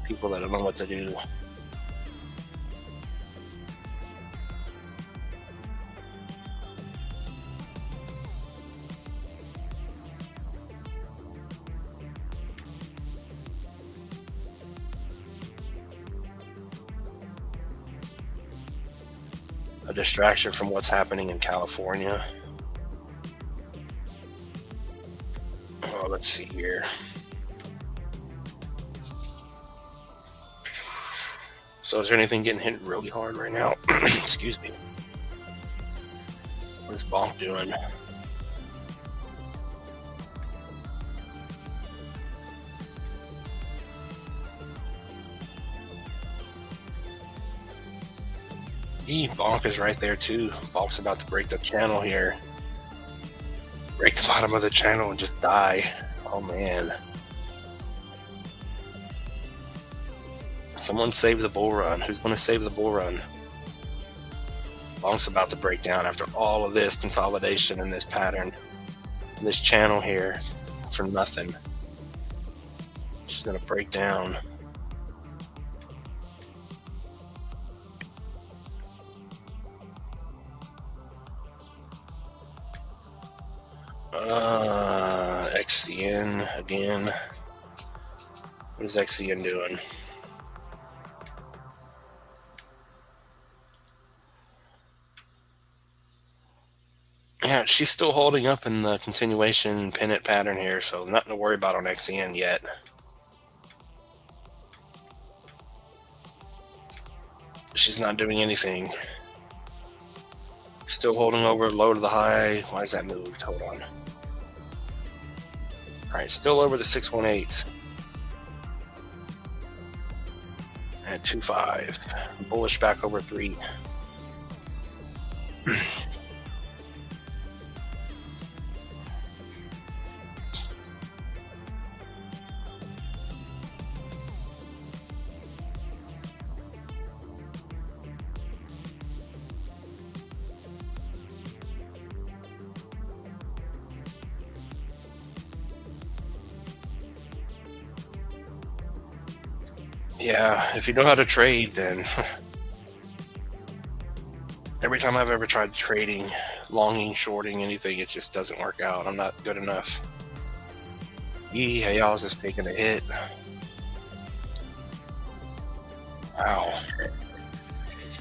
S1: people that don't know what to do. A distraction from what's happening in California. Oh, let's see here. So is there anything getting hit really hard right now? Excuse me. What is Bonk doing? Bonk is right there too. Bonk's about to break the channel here. Break the bottom of the channel and just die. Oh man. Someone save the bull run. Who's going to save the bull run? Bonk's about to break down after all of this consolidation and this pattern. This channel here for nothing. She's going to break down. XCN again. What is XCN doing? Yeah, she's still holding up in the continuation pennant pattern here, so nothing to worry about on XCN yet. She's not doing anything. Still holding over low to the high. Why is that moved? Hold on. All right, still over the 618. At 2.5. Bullish back over 3. Yeah, if you know how to trade, then every time I've ever tried trading, longing, shorting, anything, it just doesn't work out. I'm not good enough. Y'all just taking a hit. Wow.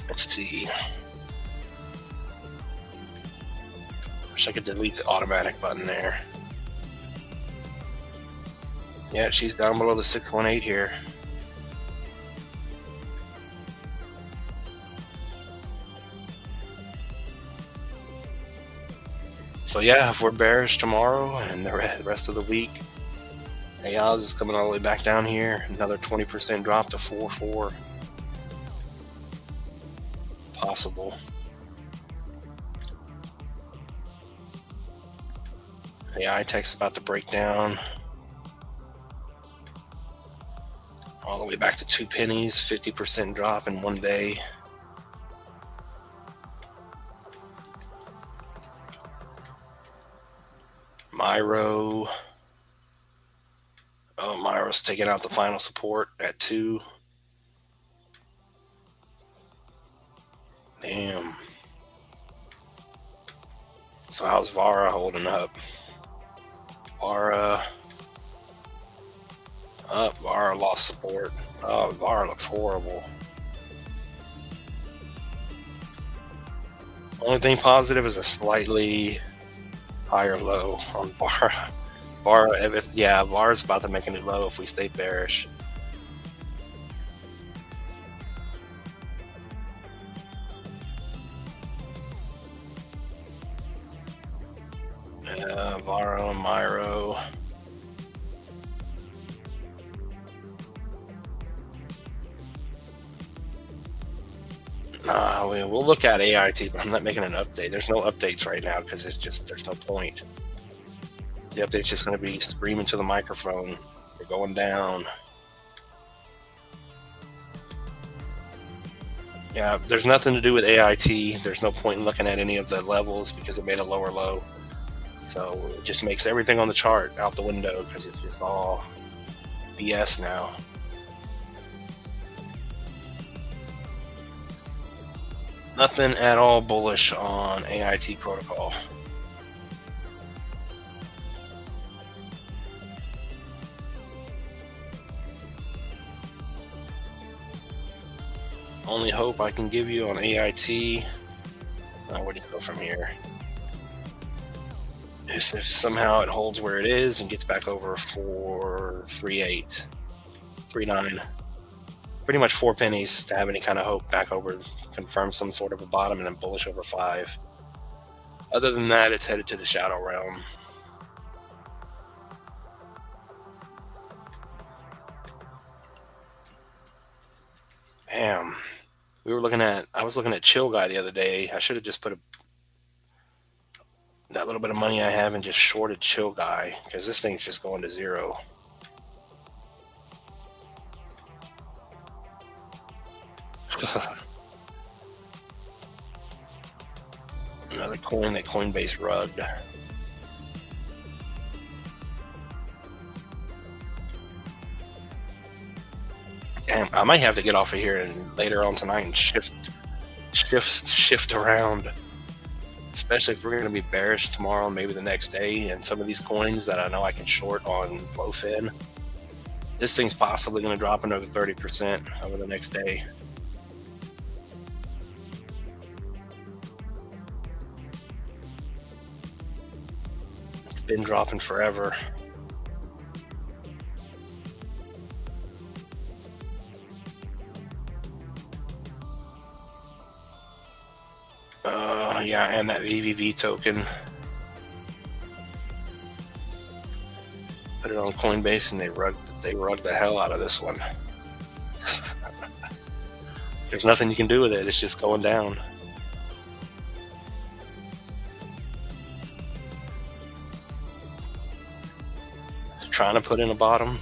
S1: Let's see. Wish I could delete the automatic button there. Yeah, she's down below the 618 here. So yeah, if we're bearish tomorrow and the rest of the week, Oz is coming all the way back down here. Another 20% drop to 4.4. Possible. The iTech's about to break down. All the way back to 2 pennies, 50% drop in one day. Miro. Oh, Miro's taking out the final support at 2. Damn. So how's Vara holding up? Vara lost support. Oh, Vara looks horrible. Only thing positive is a slightly higher low on Vara. Vara's about to make a new low if we stay bearish. Vara and Miro. We'll look at AIT, but I'm not making an update. There's no updates right now because there's no point. The update's just going to be screaming to the microphone. We're going down. Yeah, there's nothing to do with AIT. There's no point in looking at any of the levels because it made a lower low. So it just makes everything on the chart out the window because it's just all BS now. Nothing at all bullish on AIT protocol. Only hope I can give you on AIT. Where do you go from here? If somehow it holds where it is and gets back over 438, 39, pretty much 4 pennies to have any kind of hope back over, confirm some sort of a bottom, and then bullish over 5. Other than that, it's headed to the shadow realm. Damn. I was looking at Chill Guy the other day. I should have just put that little bit of money I have and just shorted Chill Guy because this thing's just going to zero. Another coin that Coinbase rugged. Damn, I might have to get off of here and later on tonight and shift around. Especially if we're going to be bearish tomorrow and maybe the next day, and some of these coins that I know I can short on Blowfin. This thing's possibly going to drop another 30% over the next day. It's been dropping forever. Yeah, and that VVV token. Put it on Coinbase and they rugged the hell out of this one. There's nothing you can do with it. It's just going down. Trying to put in a bottom.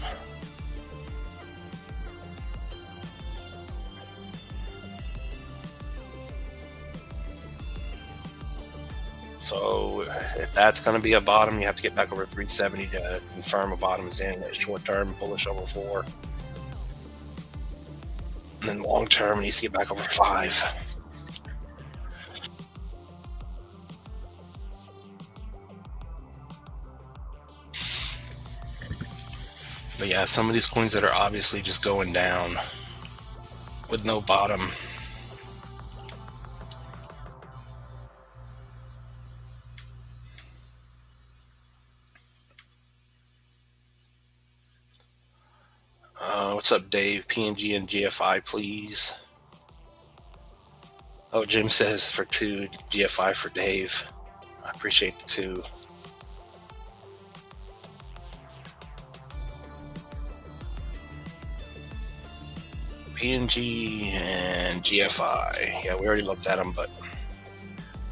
S1: So if that's going to be a bottom, you have to get back over 370 to confirm a bottom is in. Short term, bullish over 4. And then long term, it needs to get back over 5. But yeah, some of these coins that are obviously just going down with no bottom. What's up, Dave? PNG and GFI, please. Oh, Jim says for 2 GFI for Dave. I appreciate the 2. PNG and GFI. Yeah, we already looked at them, but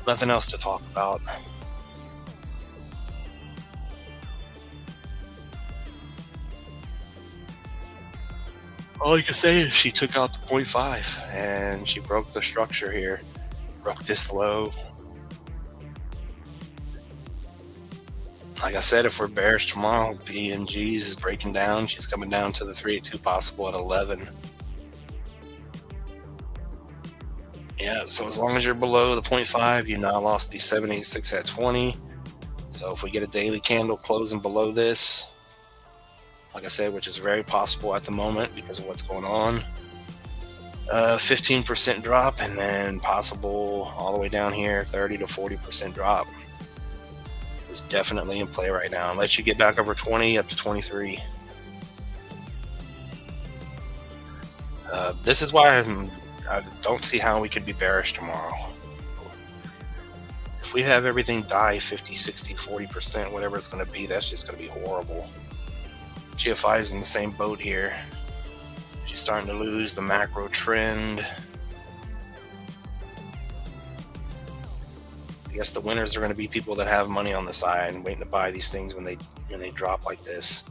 S1: nothing else to talk about. All you can say is she took out the 0.5 and she broke the structure here. Broke this low. Like I said, if we're bearish tomorrow, PNG's is breaking down. She's coming down to the 382 possible at 11. Yeah, so as long as you're below the 0.5, you now lost the 786 at 20. So if we get a daily candle closing below this, like I said, which is very possible at the moment because of what's going on, 15% drop, and then possible all the way down here 30 to 40% drop is definitely in play right now, unless you get back over 20 up to 23. This is why I don't see how we could be bearish tomorrow. If we have everything die 50, 60, 40%, whatever it's going to be, that's just going to be horrible. GFI is in the same boat here. She's starting to lose the macro trend. guess the winners are going to be people that have money on the side and waiting to buy these things when they drop like this.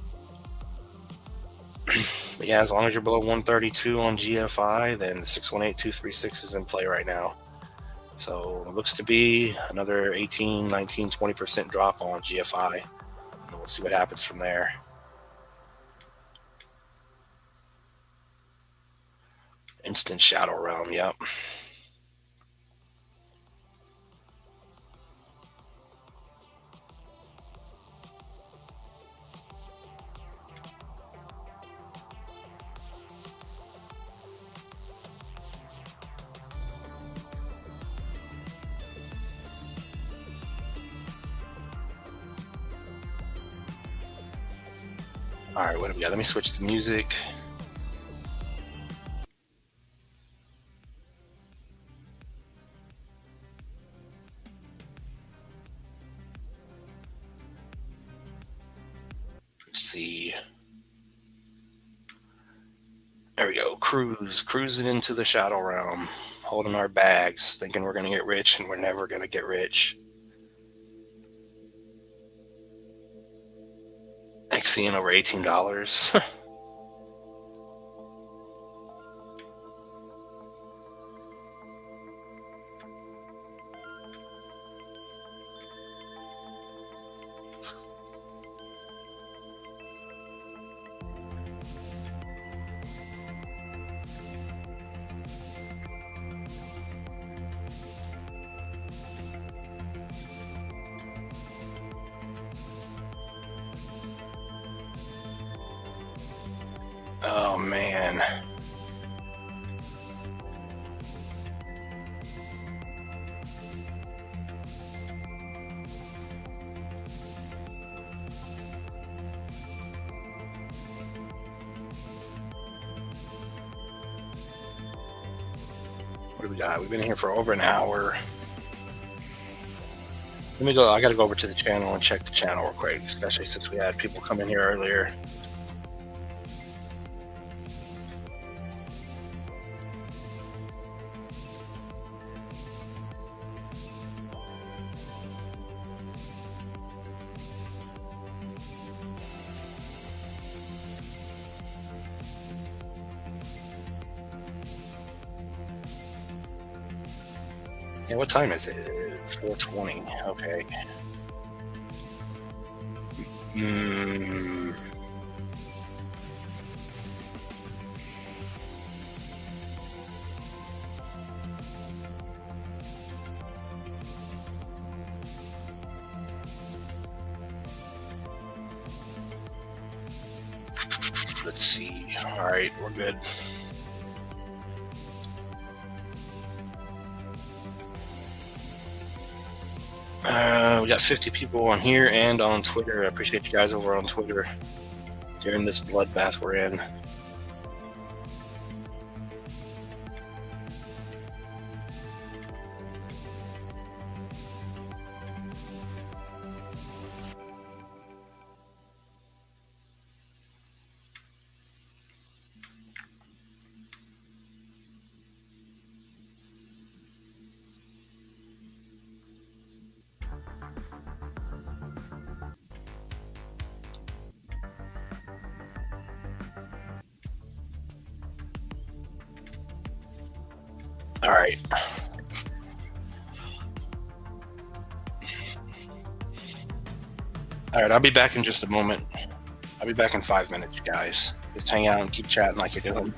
S1: But yeah, as long as you're below 132 on GFI, then the 618236 is in play right now. So it looks to be another 18, 19, 20% drop on GFI. And we'll see what happens from there. Instant shadow realm, yep. All right, what do we got? Let me switch to music. Let's see. There we go. Cruising into the shadow realm, holding our bags, thinking we're going to get rich, and we're never going to get rich. XCN over $18. Oh man. What do we got? We've been here for over an hour. Let me go. I got to go over to the channel and check the channel real quick, especially since we had people come in here earlier. Yeah, what time is it? 4:20. Okay. Let's see. All right, we're good. We got 50 people on here and on Twitter. I appreciate you guys over on Twitter during this bloodbath we're in. All right. All right, I'll be back in just a moment. I'll be back in 5 minutes, guys. Just hang out and keep chatting like you're doing.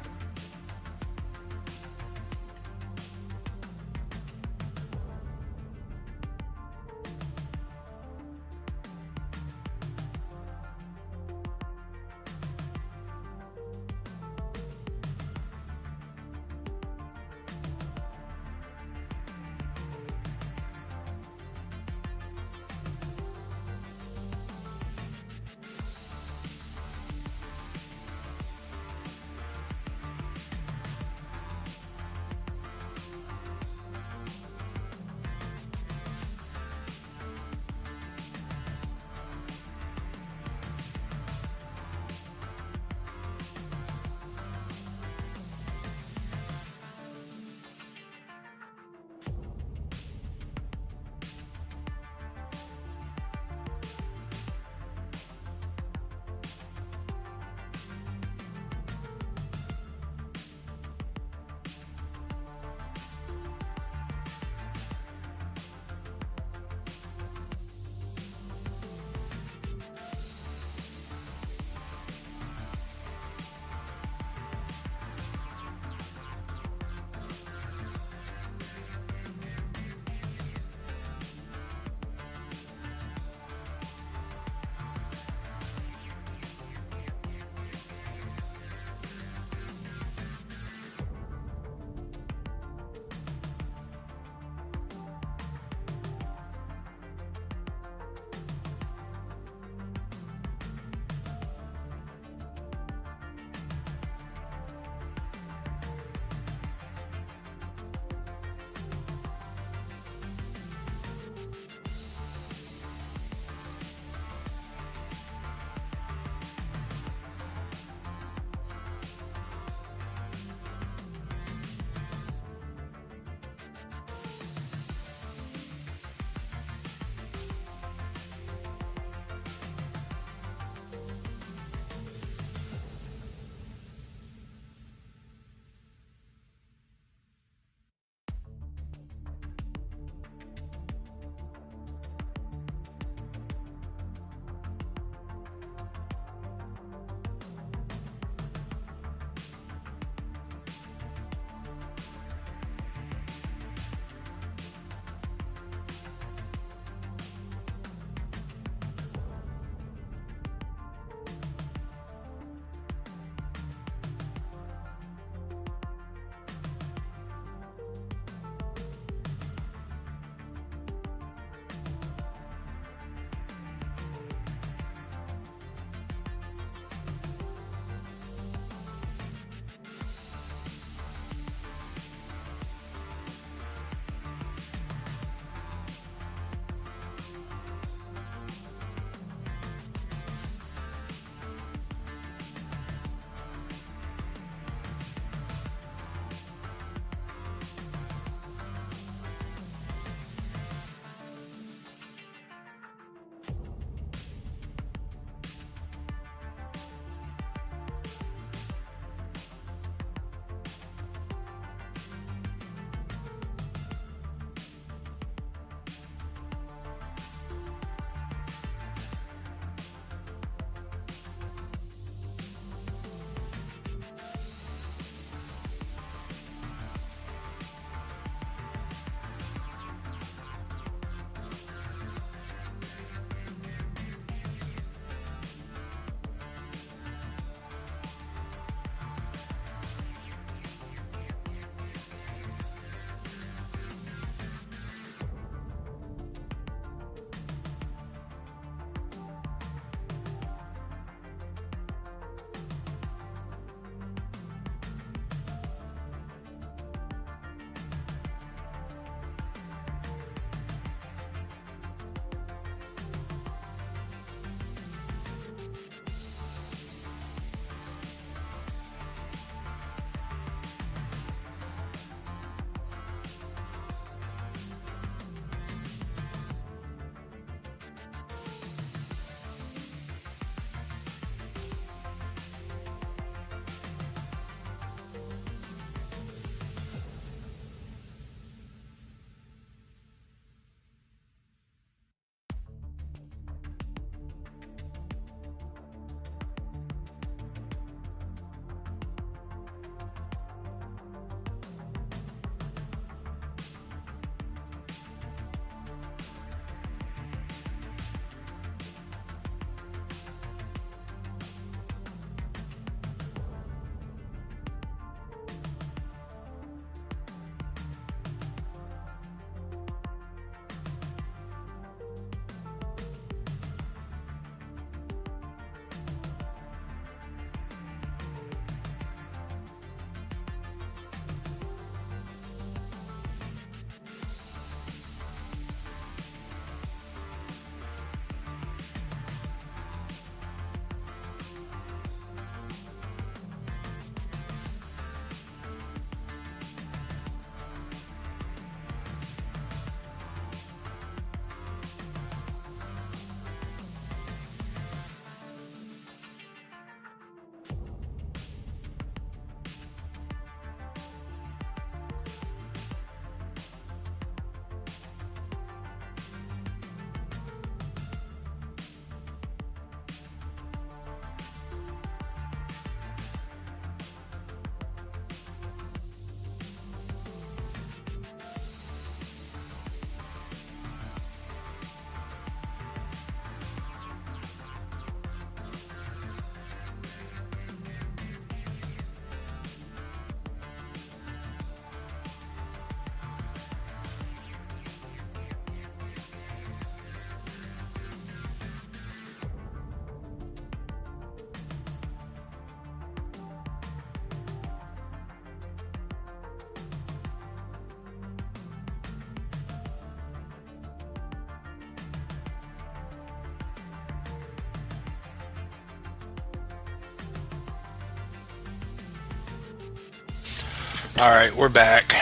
S1: All right, we're back.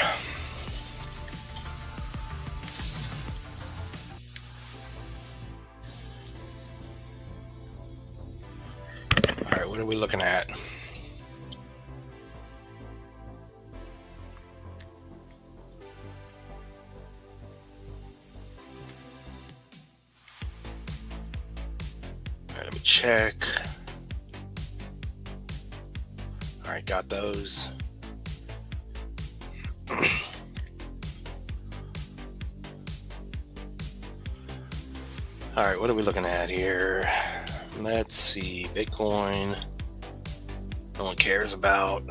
S1: All right, what are we looking at? All right, let me check. All right, got those. All right, what are we looking at here? Let's see, Bitcoin. No one cares about.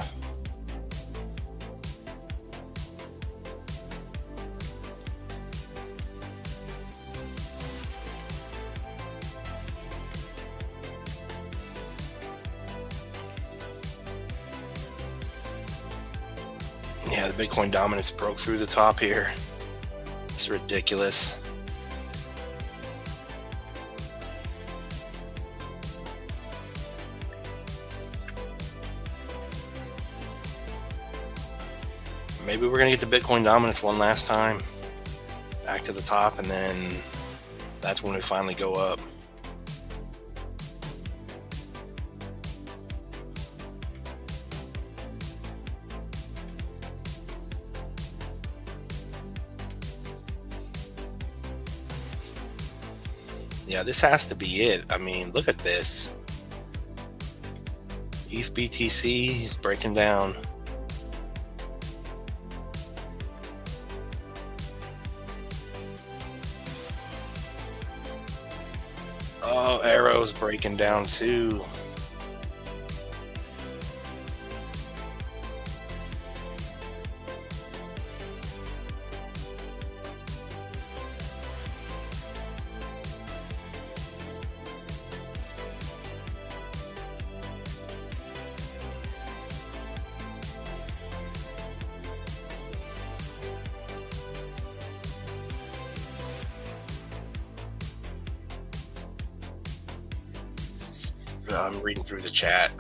S1: Yeah, the Bitcoin dominance broke through the top here. It's ridiculous. Maybe we're going to get the Bitcoin dominance one last time. Back to the top, and then that's when we finally go up. Yeah, this has to be it. I mean, look at this. ETH BTC is breaking down. Oh, Arrow's breaking down too. I'm reading through the chat.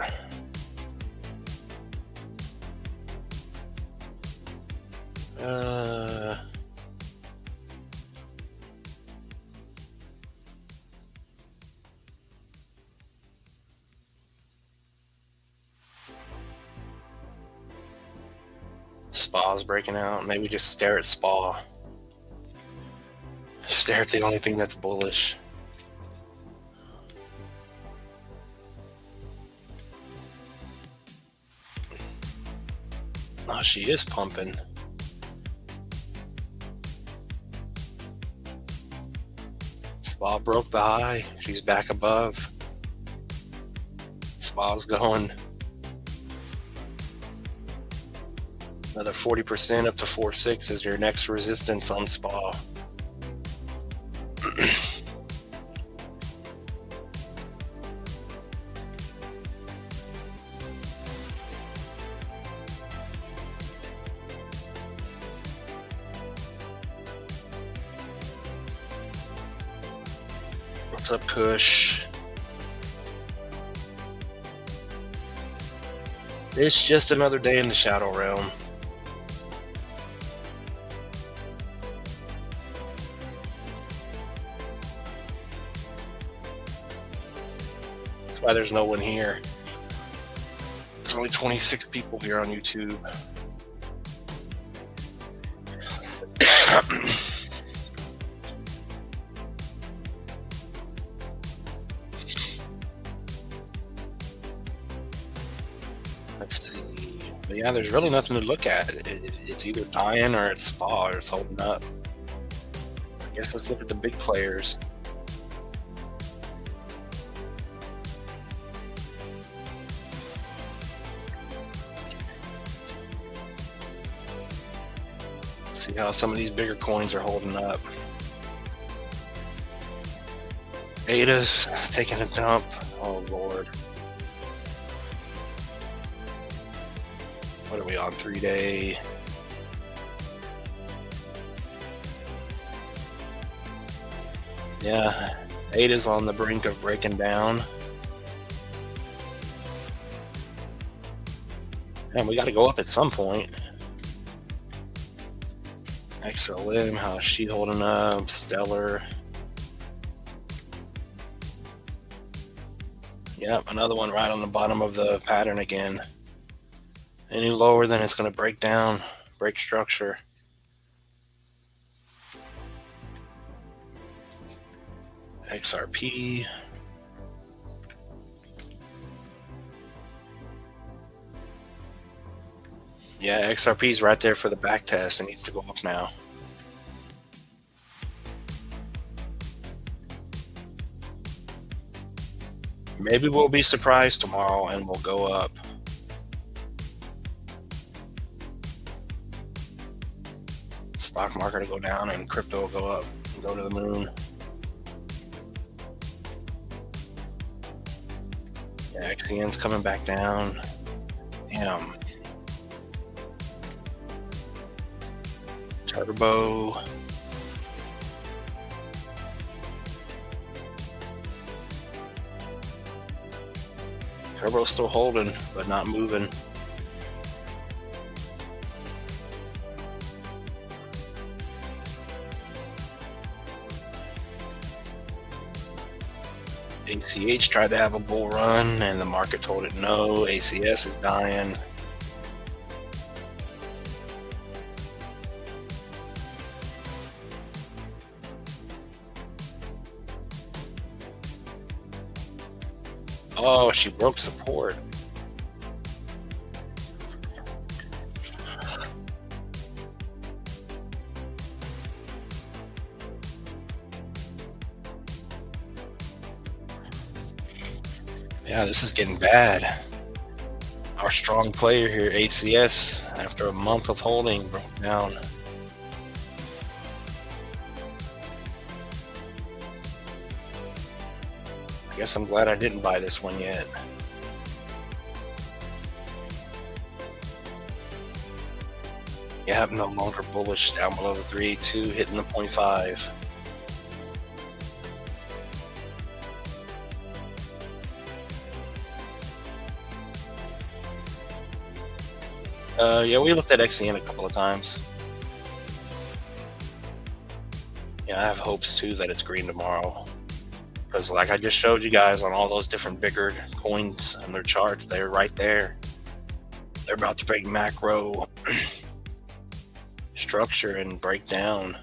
S1: SPA's breaking out. Maybe just stare at SPA. Stare at the only thing that's bullish. Oh, she is pumping. SPA broke the high. She's back above. SPA's going. Another 40% up to 4.6 is your next resistance on SPA. What's up, Kush? It's just another day in the shadow realm. That's why there's no one here. There's only 26 people here on YouTube. Let's see. But yeah, there's really nothing to look at. It's either dying or it's SPA or it's holding up. I guess let's look at the big players. See how some of these bigger coins are holding up. ADA's taking a dump. Oh Lord. What are we on, 3-day? Yeah, ADA's on the brink of breaking down. And we got to go up at some point. XLM, how's she holding up? Stellar. Yep, another one right on the bottom of the pattern again. Any lower, then it's going to break down, break structure. XRP. Yeah, XRP's right there for the back test. It needs to go up now. Maybe we'll be surprised tomorrow and we'll go up. Stock market will go down and crypto will go up and go to the moon. Yeah, XCN's coming back down. Damn. Turbo. Turbo's still holding, but not moving. ACH tried to have a bull run, and the market told it no. ACS is dying. Oh, she broke support. Yeah, this is getting bad. Our strong player here, ACS, after a month of holding, broke down. I guess I'm glad I didn't buy this one yet. Yeah, I'm no longer bullish down below the 382, hitting the 0.5. Yeah, we looked at XCN a couple of times. Yeah, I have hopes too that it's green tomorrow. Because like I just showed you guys on all those different bigger coins and their charts, they're right there. They're about to break macro structure and break down.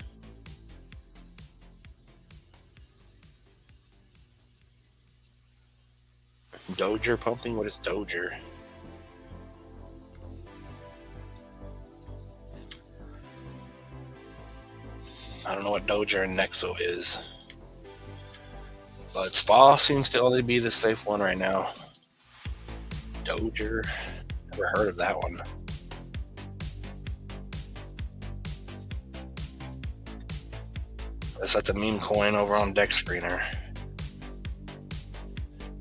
S1: Doger pumping? What is Doger? I don't know what Doger and Nexo is. But SPA seems to only be the safe one right now. Doger. Never heard of that one. That's a meme coin over on Dex Screener.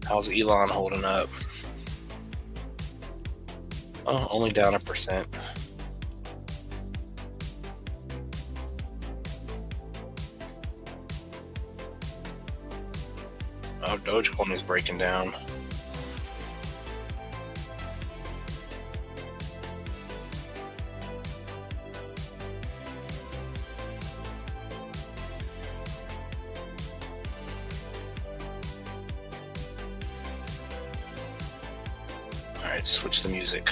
S1: How's Elon holding up? Oh, only down 1%. Oh, Dogecoin is breaking down. Alright, switch the music.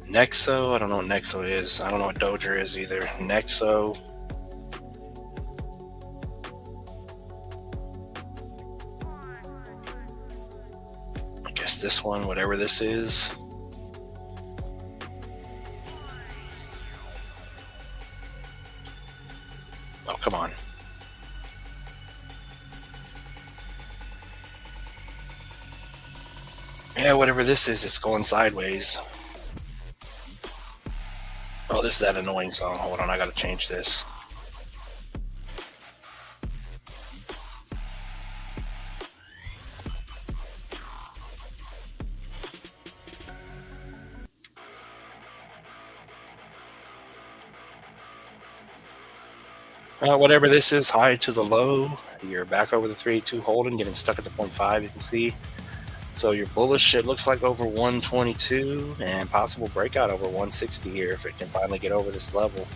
S1: Nexo, I don't know what Nexo is. I don't know what Doger is either. Nexo. I guess this one, whatever this is. Oh, come on. Yeah, whatever this is, it's going sideways. Oh, this is that annoying song. Hold on, I gotta change this. Whatever this is, high to the low, you're back over the 382 holding, getting stuck at the 0.5, you can see. So your bullish, it looks like over 122 and possible breakout over 160 here if it can finally get over this level.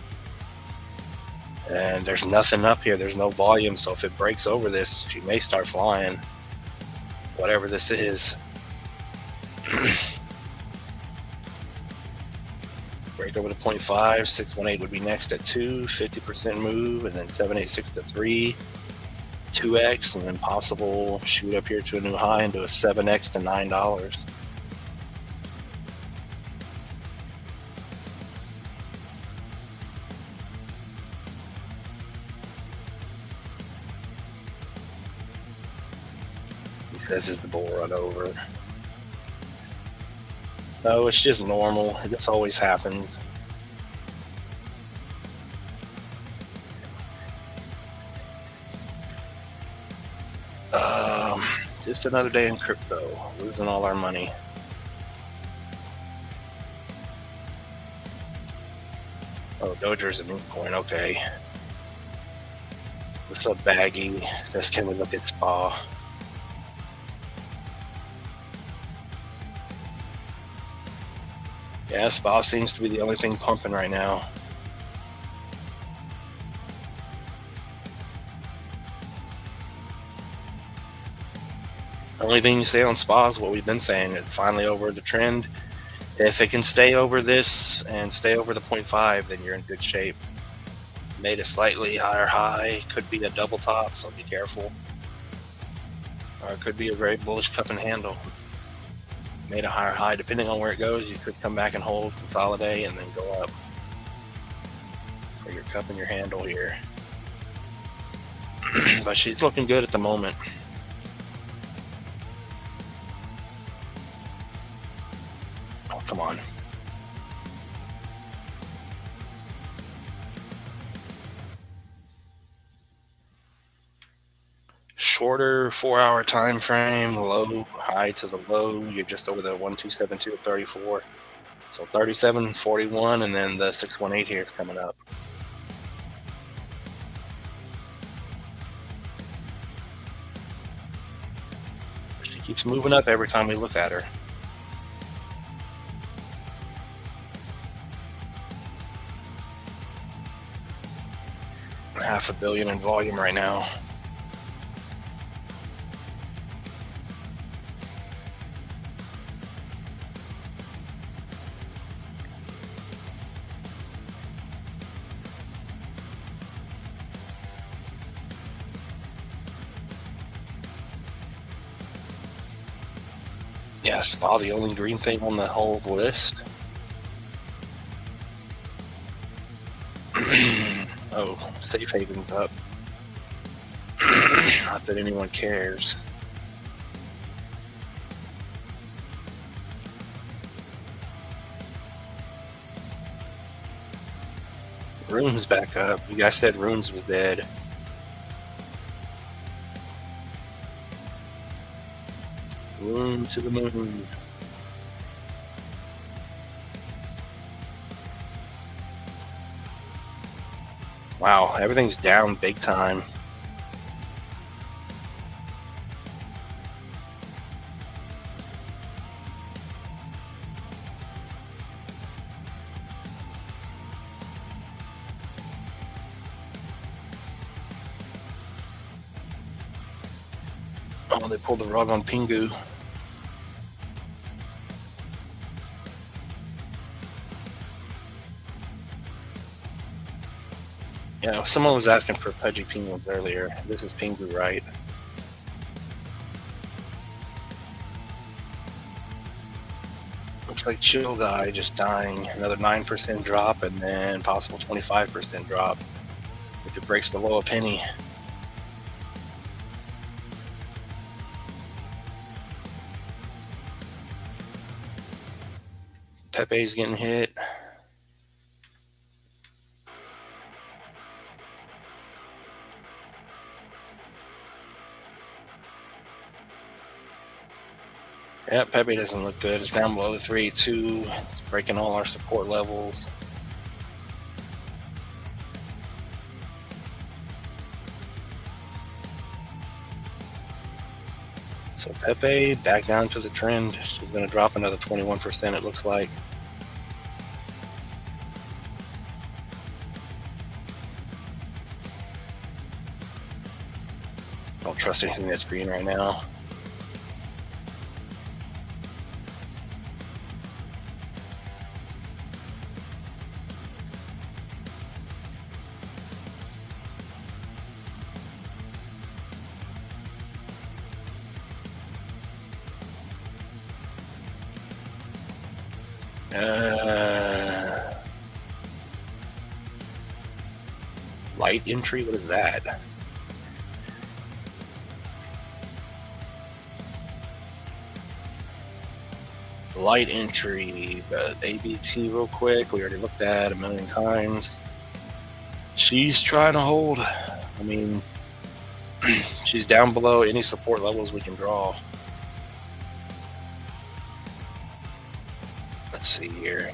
S1: And there's nothing up here. There's no volume. So if it breaks over this, she may start flying. Whatever this is. Break over to 0.5. 618 would be next at 2. 50% move. And then 786 to 3. 2x. And then possible shoot up here to a new high into a 7x to $9. This is the bull run over. No, it's just normal. This always happens. Just another day in crypto, losing all our money. Oh, Doger's a new coin. Okay. What's up, Baggy? Just can we look at SPA? Yeah, SPA seems to be the only thing pumping right now. The only thing you say on SPA is what we've been saying. It's finally over the trend. If it can stay over this and stay over the 0.5, then you're in good shape. Made a slightly higher high. Could be a double top, so be careful. Or it could be a very bullish cup and handle. Made a higher high. Depending on where it goes, you could come back and hold, consolidate, and then go up for your cup and your handle here. But she's looking good at the moment. Oh, come on. Shorter 4-hour time frame, low, high to the low. You're just over the 1272 at 34. So 37.41, and then the 618 here is coming up. She keeps moving up every time we look at her. $500 million in volume right now. Yeah, SPA, the only green thing on the whole list. Oh, Safe Haven's up. Not that anyone cares. Rune's back up. You guys said Runes was dead. Rune to the moon. Wow, everything's down big time. Oh, they pulled the rug on Pingu. Yeah, someone was asking for Pudgy Penguins earlier. This is Pingu, right? Looks like Chill Guy just dying. Another 9% drop, and then possible 25% drop if it breaks below a penny. Pepe's getting hit. Yeah, Pepe doesn't look good. It's down below the 382. It's breaking all our support levels. So Pepe back down to the trend. She's going to drop another 21%, it looks like. Don't trust anything that's green right now. Light entry? What is that? Light entry, the ABT real quick. We already looked at a million times. She's trying to hold. I mean, she's down below any support levels we can draw. Let's see here.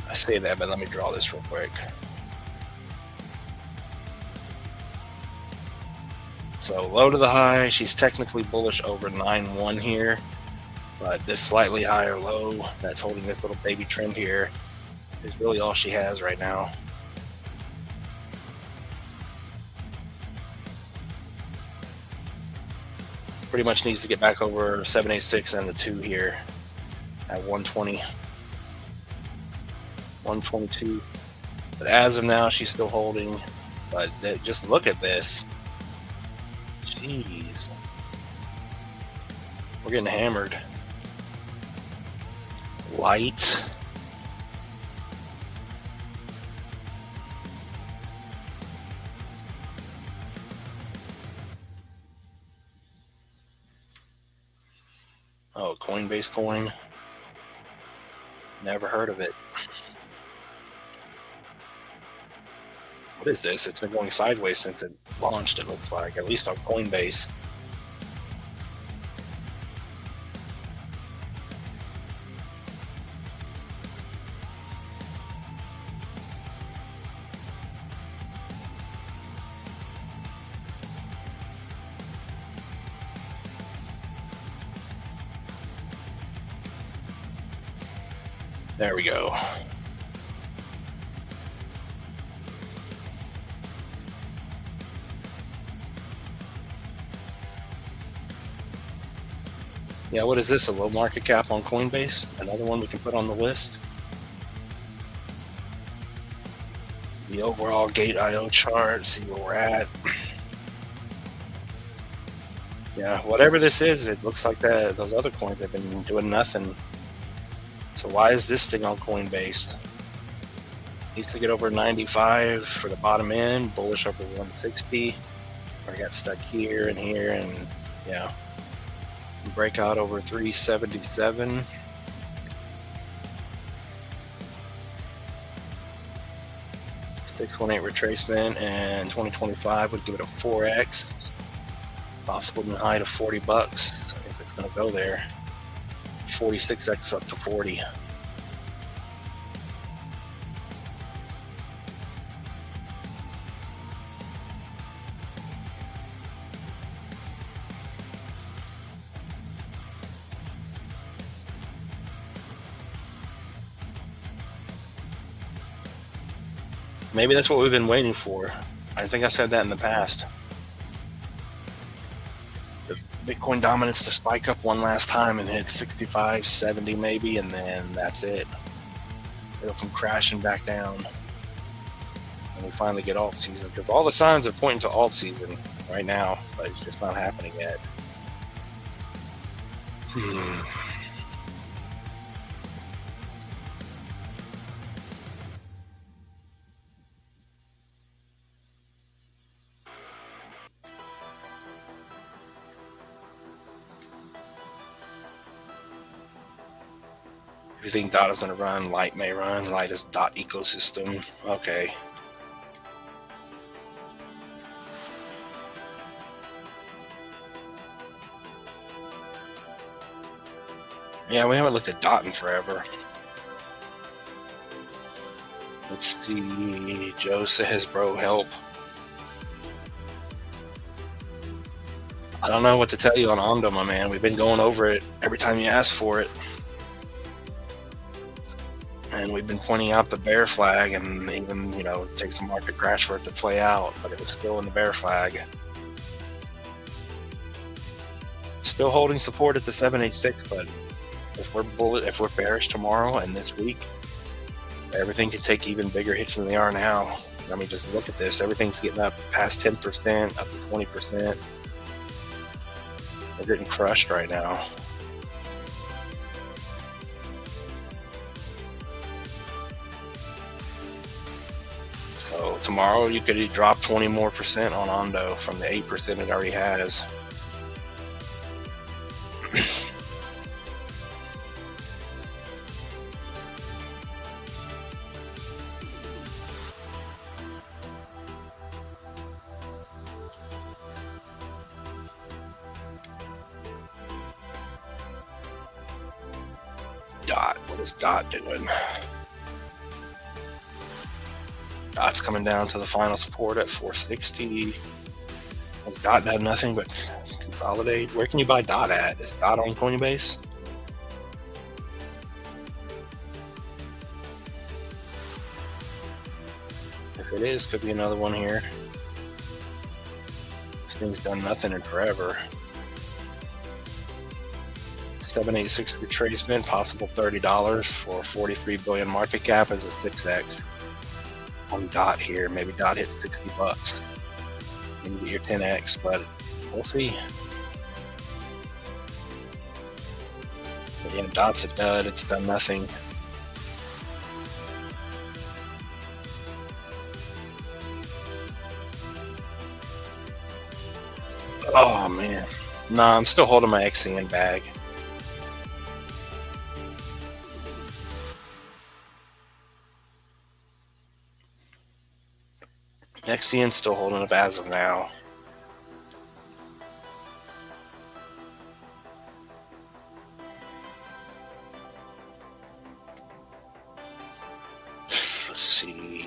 S1: I say that, but let me draw this real quick. So low to the high, she's technically bullish over 9-1 here, but this slightly higher low that's holding this little baby trend here is really all she has right now. Pretty much needs to get back over 786 and the 2 here at 120, 122. But as of now, she's still holding. But just look at this. Jeez. We're getting hammered. Light. Oh, Coinbase coin. Never heard of it. What is this? It's been going sideways since it launched, it looks like, at least on Coinbase. There we go. Yeah, what is this? A low market cap on Coinbase? Another one we can put on the list? The overall Gate.io chart, see where we're at. Yeah, whatever this is, it looks like that those other coins have been doing nothing. So why is this thing on Coinbase? Needs to get over 95 for the bottom end, bullish over 160. I got stuck here and here, and yeah. Breakout over 377. $618 retracement, and 2025 would give it a 4x. Possible new high to $40 if it's going to go there. 46x up to 40. Maybe that's what we've been waiting for. I think I said that in the past. The Bitcoin dominance to spike up one last time and hit 65, 70 maybe, and then that's it. It'll come crashing back down. And we finally get alt season, because all the signs are pointing to alt season right now, but it's just not happening yet. If you think dot is going to run, light may run. Light is dot ecosystem. Okay. Yeah, we haven't looked at dot in forever. Let's see. Joe says, bro, help. I don't know what to tell you on Ondo, my man. We've been going over it every time you ask for it. And we've been pointing out the bear flag, and even, it takes a market crash for it to play out, but it was still in the bear flag. Still holding support at the 786, but if we're bearish tomorrow and this week, everything can take even bigger hits than they are now. I mean, just look at this. Everything's getting up past 10%, up to 20%. They're getting crushed right now. So tomorrow you could drop 20 more % on Ondo from the 8% it already has. Dot, what is Dot doing? Dot's coming down to the final support at 460. Has Dot done nothing but consolidate? Where can you buy Dot at? Is Dot on Coinbase? If it is, could be another one here. This thing's done nothing in forever. 786 retracement, possible $30 for 43 billion market cap as a 6x on Dot here. Maybe Dot hits $60. You can get your 10x, but we'll see. But yeah, Dot's a dud. It's done nothing. Oh man, nah, I'm still holding my XCN bag. XCN's still holding up as of now. Let's see.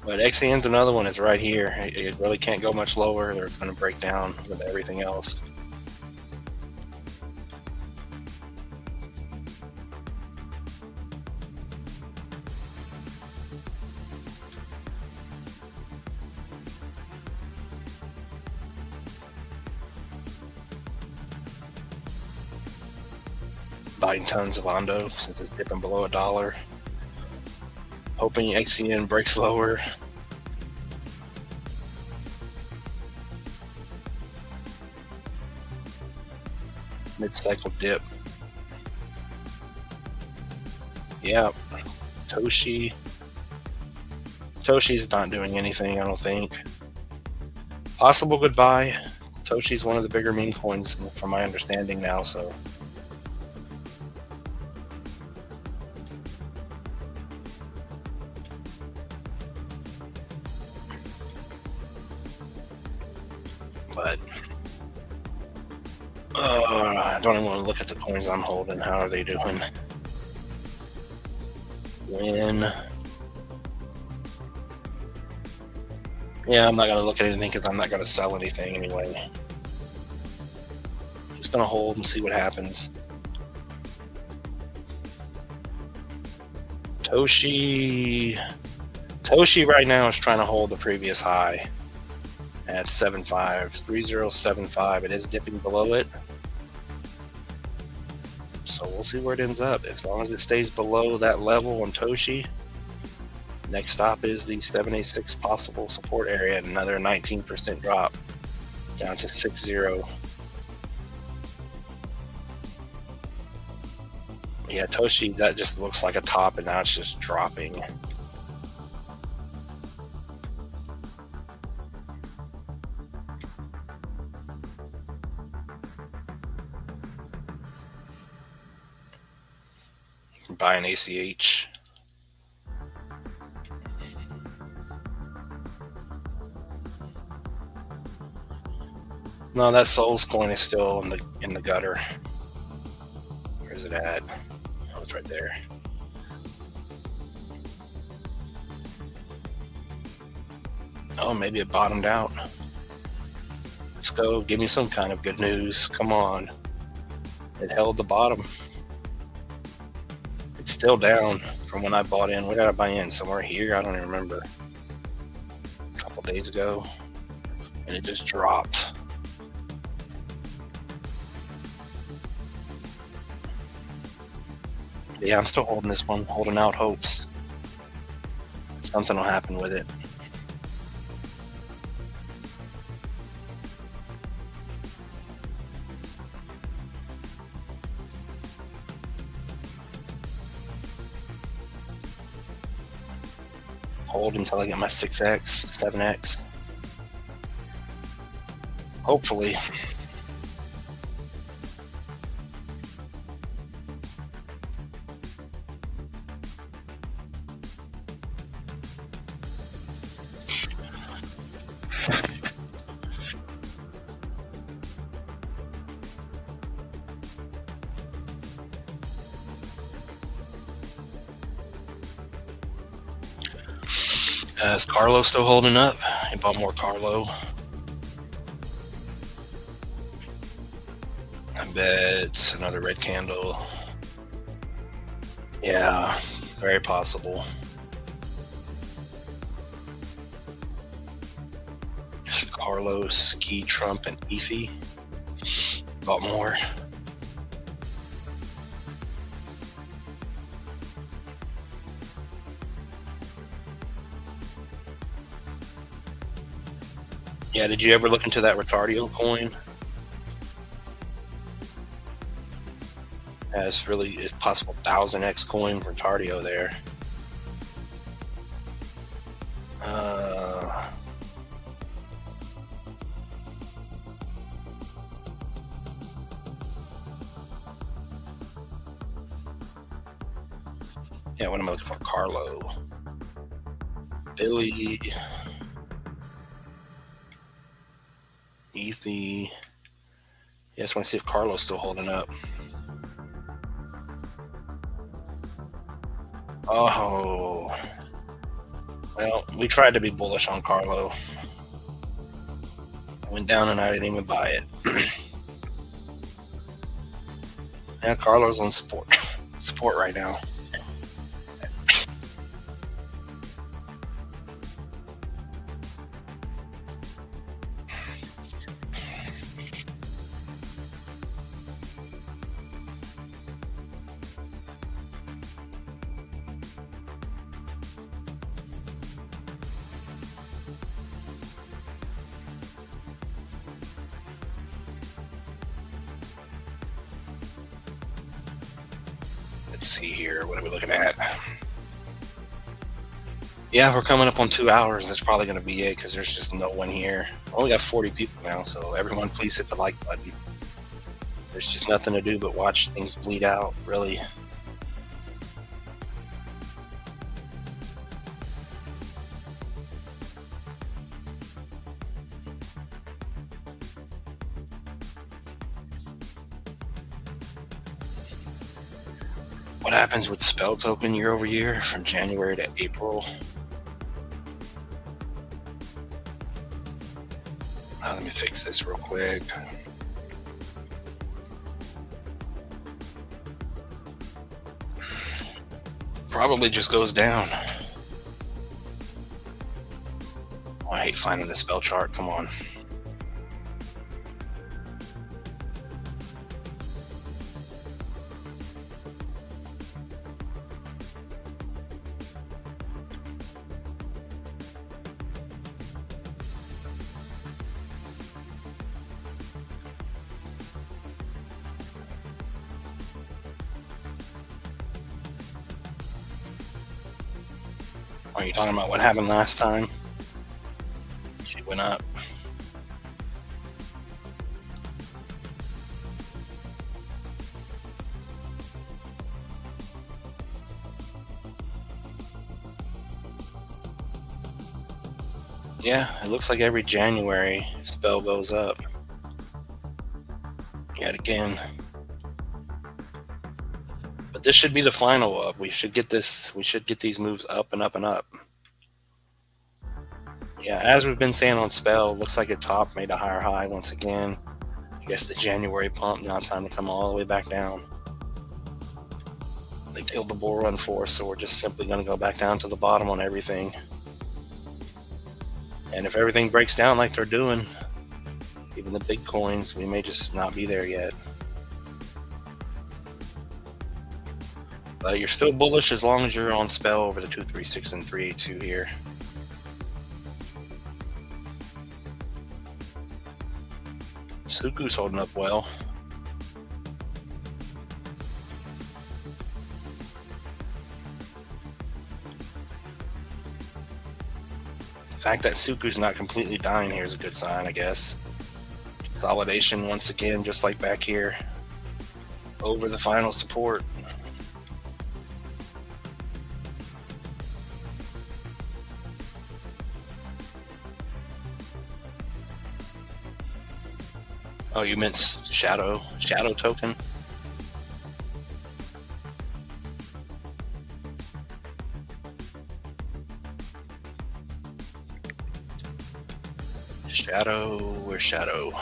S1: But XCN's another one. Is right here. It really can't go much lower, or it's going to break down with everything else. Buying tons of Ondo since it's dipping below $1. Hoping XCN breaks lower. Mid-cycle dip. Yeah, Toshi's not doing anything, I don't think. Possible goodbye. Toshi's one of the bigger meme coins from my understanding now, so. But I don't even want to look at the coins I'm holding. How are they doing? Yeah, I'm not going to look at anything because I'm not going to sell anything anyway. Just going to hold and see what happens. Toshi right now is trying to hold the previous high at 3075. It is dipping below it. So we'll see where it ends up. As long as it stays below that level on Toshi, next stop is the 786 possible support area, and another 19% drop down to 60. Yeah, Toshi, that just looks like a top, and now it's just dropping. Buying ACH. No, that Souls coin is still in the gutter. Where's it at? Oh, it's right there. Oh, maybe it bottomed out. Let's go. Give me some kind of good news. Come on. It held the bottom. It's still down from when I bought in. Where did I buy in? Somewhere here? I don't even remember. A couple days ago. And it just dropped. Yeah, I'm still holding this one, holding out hopes. Something will happen with it. Hold until I get my 6x, 7x. Hopefully. Is Carlo still holding up? I bought more Carlo. I bet another red candle. Yeah, very possible. Carlo, Ski, Trump, and Efi. Bought more. Yeah, did you ever look into that Retardio coin? It's really a possible 1000x coin Retardio there. Yeah, what am I looking for? Carlo. Billy. Efi. Yeah, I just want to see if Carlo's still holding up. Oh. Well, we tried to be bullish on Carlo. Went down and I didn't even buy it. Yeah, Carlo's on support right now. Let's see here. What are we looking at? Yeah, we're coming up on 2 hours. That's probably going to be it because there's just no one here. Only got 40 people now, so everyone please hit the like button. There's just nothing to do but watch things bleed out, really. What happens with Spell Token year over year from January to April? Let me fix this real quick. Probably just goes down. Oh, I hate finding the spell chart. Come on. Are you talking about what happened last time? She went up. Yeah, it looks like every January spell goes up. Yet again. But this should be the final up. We should get these moves up and up and up. Yeah, as we've been saying on spell, looks like it top made a higher high once again. I guess the January pump, now time to come all the way back down. They killed the bull run for us, so we're just simply going to go back down to the bottom on everything. And if everything breaks down like they're doing, even the big coins, we may just not be there yet. But you're still bullish as long as you're on spell over the 236 and 382 here. SUKU's holding up well. The fact that SUKU's not completely dying here is a good sign, I guess. Consolidation once again, just like back here, over the final support. Oh, you meant shadow token? Where's shadow?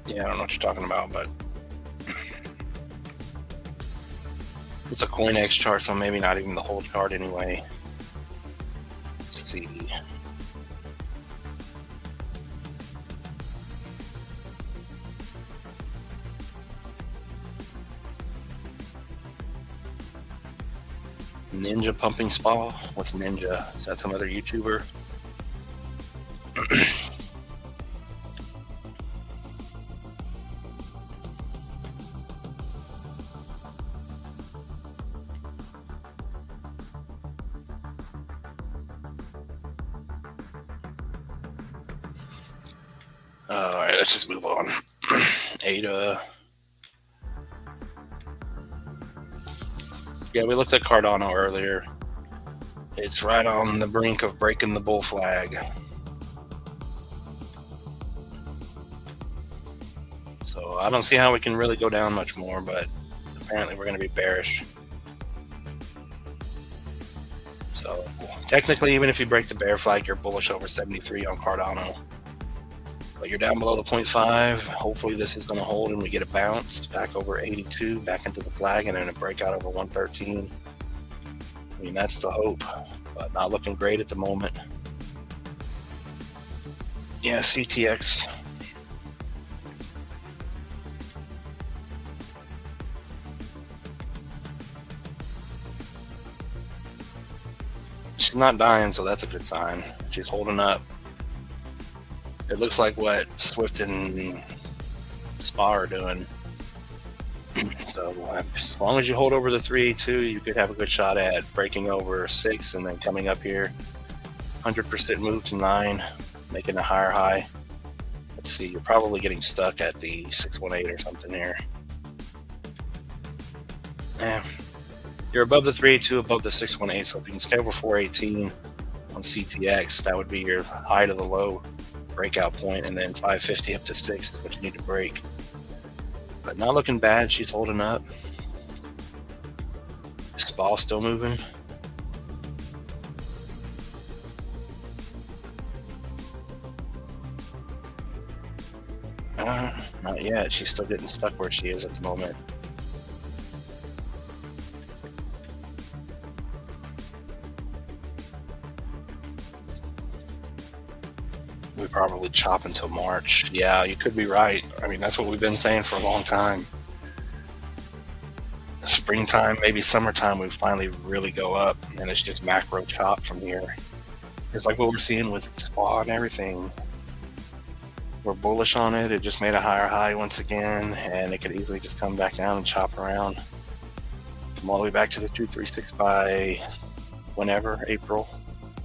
S1: Yeah, I don't know what you're talking about, but it's a coin X chart, so maybe not even the whole chart anyway. Let's see. Ninja pumping spa? What's Ninja? Is that some other YouTuber? Alright, let's just move on. Ada. Yeah, we looked at Cardano earlier. It's right on the brink of breaking the bull flag. So I don't see how we can really go down much more, but apparently we're going to be bearish. So technically, even if you break the bear flag, you're bullish over 73 on Cardano. But you're down below the 0.5. Hopefully this is going to hold and we get a bounce back over 82, back into the flag, and then a breakout over 113. I mean, that's the hope, but not looking great at the moment. Yeah, CTX. She's not dying, so that's a good sign. She's holding up. It looks like what Swift and SPA are doing. So as long as you hold over the 382, you could have a good shot at breaking over 6 and then coming up here. 100% move to 9, making a higher high. Let's see, you're probably getting stuck at the 618 or something here. Yeah, you're above the 382, above the 618, so if you can stay over 418 on CTX, that would be your high to the low breakout point, and then 550 up to 6 is what you need to break. But not looking bad. She's holding up. SPA still moving. Not yet. She's still getting stuck where she is at the moment. We probably chop until March. Yeah, you could be right. I mean, that's what we've been saying for a long time. Springtime, maybe summertime, we finally really go up, and it's just macro chop from here. It's like what we're seeing with SPA and everything. We're bullish on it. It just made a higher high once again, and it could easily just come back down and chop around. Come all the way back to the 236 by whenever, April.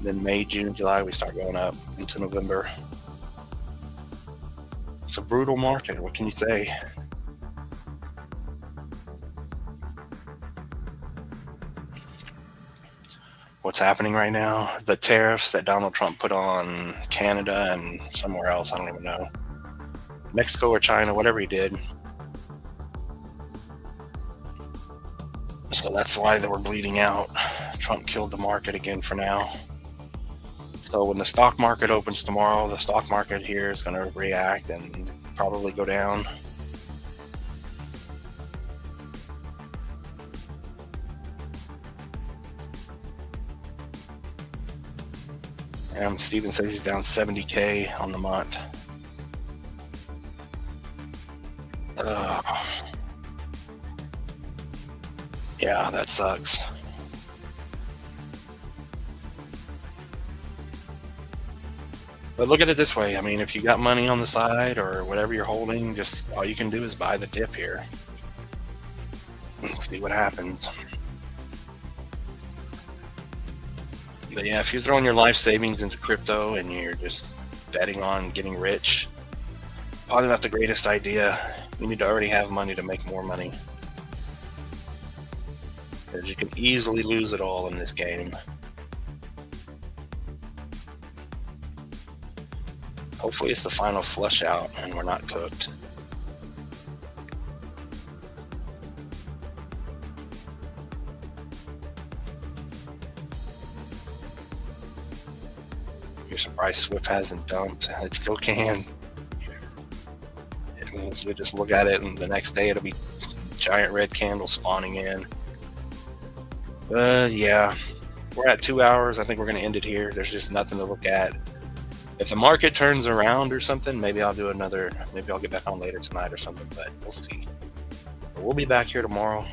S1: Then May, June, July, we start going up into November. It's a brutal market. What can you say? What's happening right now? The tariffs that Donald Trump put on Canada and somewhere else, I don't even know. Mexico or China, whatever he did. So that's why they were bleeding out. Trump killed the market again for now. So when the stock market opens tomorrow, the stock market here is going to react and probably go down. And Steven says he's down 70K on the month. Yeah, that sucks. But look at it this way. I mean, if you got money on the side or whatever you're holding, just all you can do is buy the dip here. Let's see what happens. But yeah, if you're throwing your life savings into crypto and you're just betting on getting rich, probably not the greatest idea. You need to already have money to make more money, because you can easily lose it all in this game. Hopefully it's the final flush out and we're not cooked. You're surprised Swift hasn't dumped. It still can. You just look at it and the next day it'll be giant red candle spawning in. Yeah, we're at 2 hours. I think we're going to end it here. There's just nothing to look at. If the market turns around or something, maybe I'll do another, maybe I'll get back on later tonight or something, but we'll see. But we'll be back here tomorrow.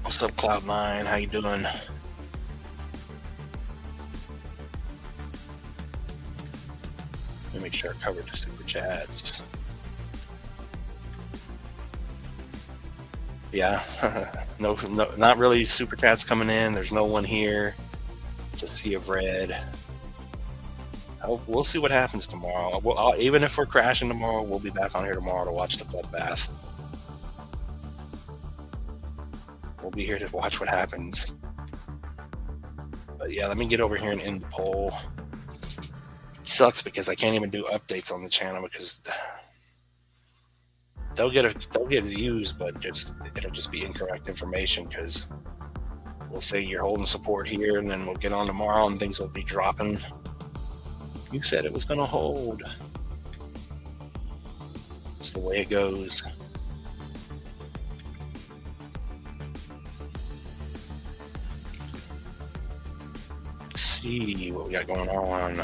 S1: What's up, Cloud9? How you doing? Let me make sure I covered the super chats. Yeah, no, not really super chats coming in. There's no one here. It's a sea of red. We'll see what happens tomorrow. Even if we're crashing tomorrow, we'll be back on here tomorrow to watch the bloodbath. We'll be here to watch what happens. But yeah, let me get over here and end the poll. It sucks because I can't even do updates on the channel because they'll get views, but it'll just be incorrect information, because we'll say you're holding support here and then we'll get on tomorrow and things will be dropping. You said it was going to hold. It's the way it goes. Let's see what we got going on.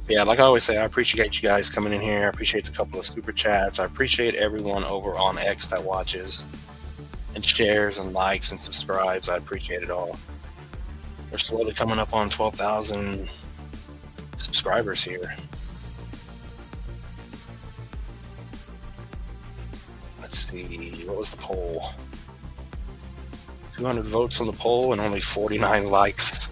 S1: Yeah, like I always say, I appreciate you guys coming in here. I appreciate the couple of super chats. I appreciate everyone over on X that watches and shares and likes and subscribes. I appreciate it all. We're slowly coming up on 12,000 subscribers here. Let's see, what was the poll? 200 votes on the poll and only 49 likes.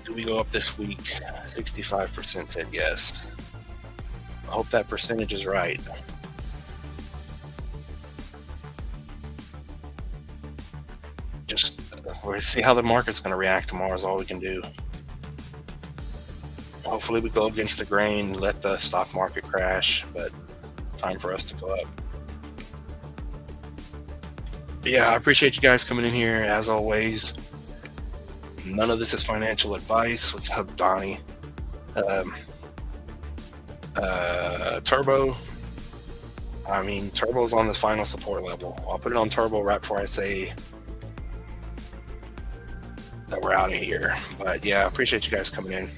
S1: Do we go up this week? 65% said yes. I hope that percentage is right. Just we'll see how the market's going to react tomorrow is all we can do. Hopefully we go against the grain, let the stock market crash, but time for us to go up. But yeah, I appreciate you guys coming in here as always. None of this is financial advice. What's up, Donnie? Turbo. I mean, Turbo's on the final support level. I'll put it on Turbo right before I say that we're out of here. But yeah, I appreciate you guys coming in.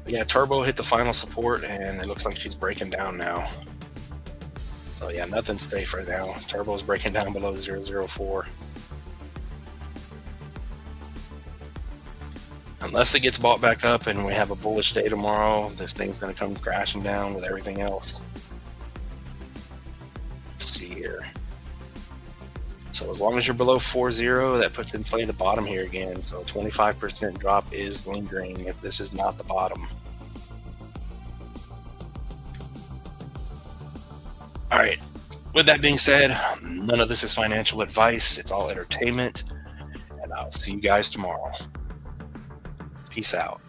S1: Yeah, Turbo hit the final support, and it looks like she's breaking down now. So yeah, nothing's safe right now. Turbo's breaking down below 004. Unless it gets bought back up and we have a bullish day tomorrow, this thing's going to come crashing down with everything else. Let's see here. So as long as you're below 4.0, that puts in play the bottom here again. So 25% drop is lingering if this is not the bottom. All right. With that being said, none of this is financial advice. It's all entertainment. And I'll see you guys tomorrow. Peace out.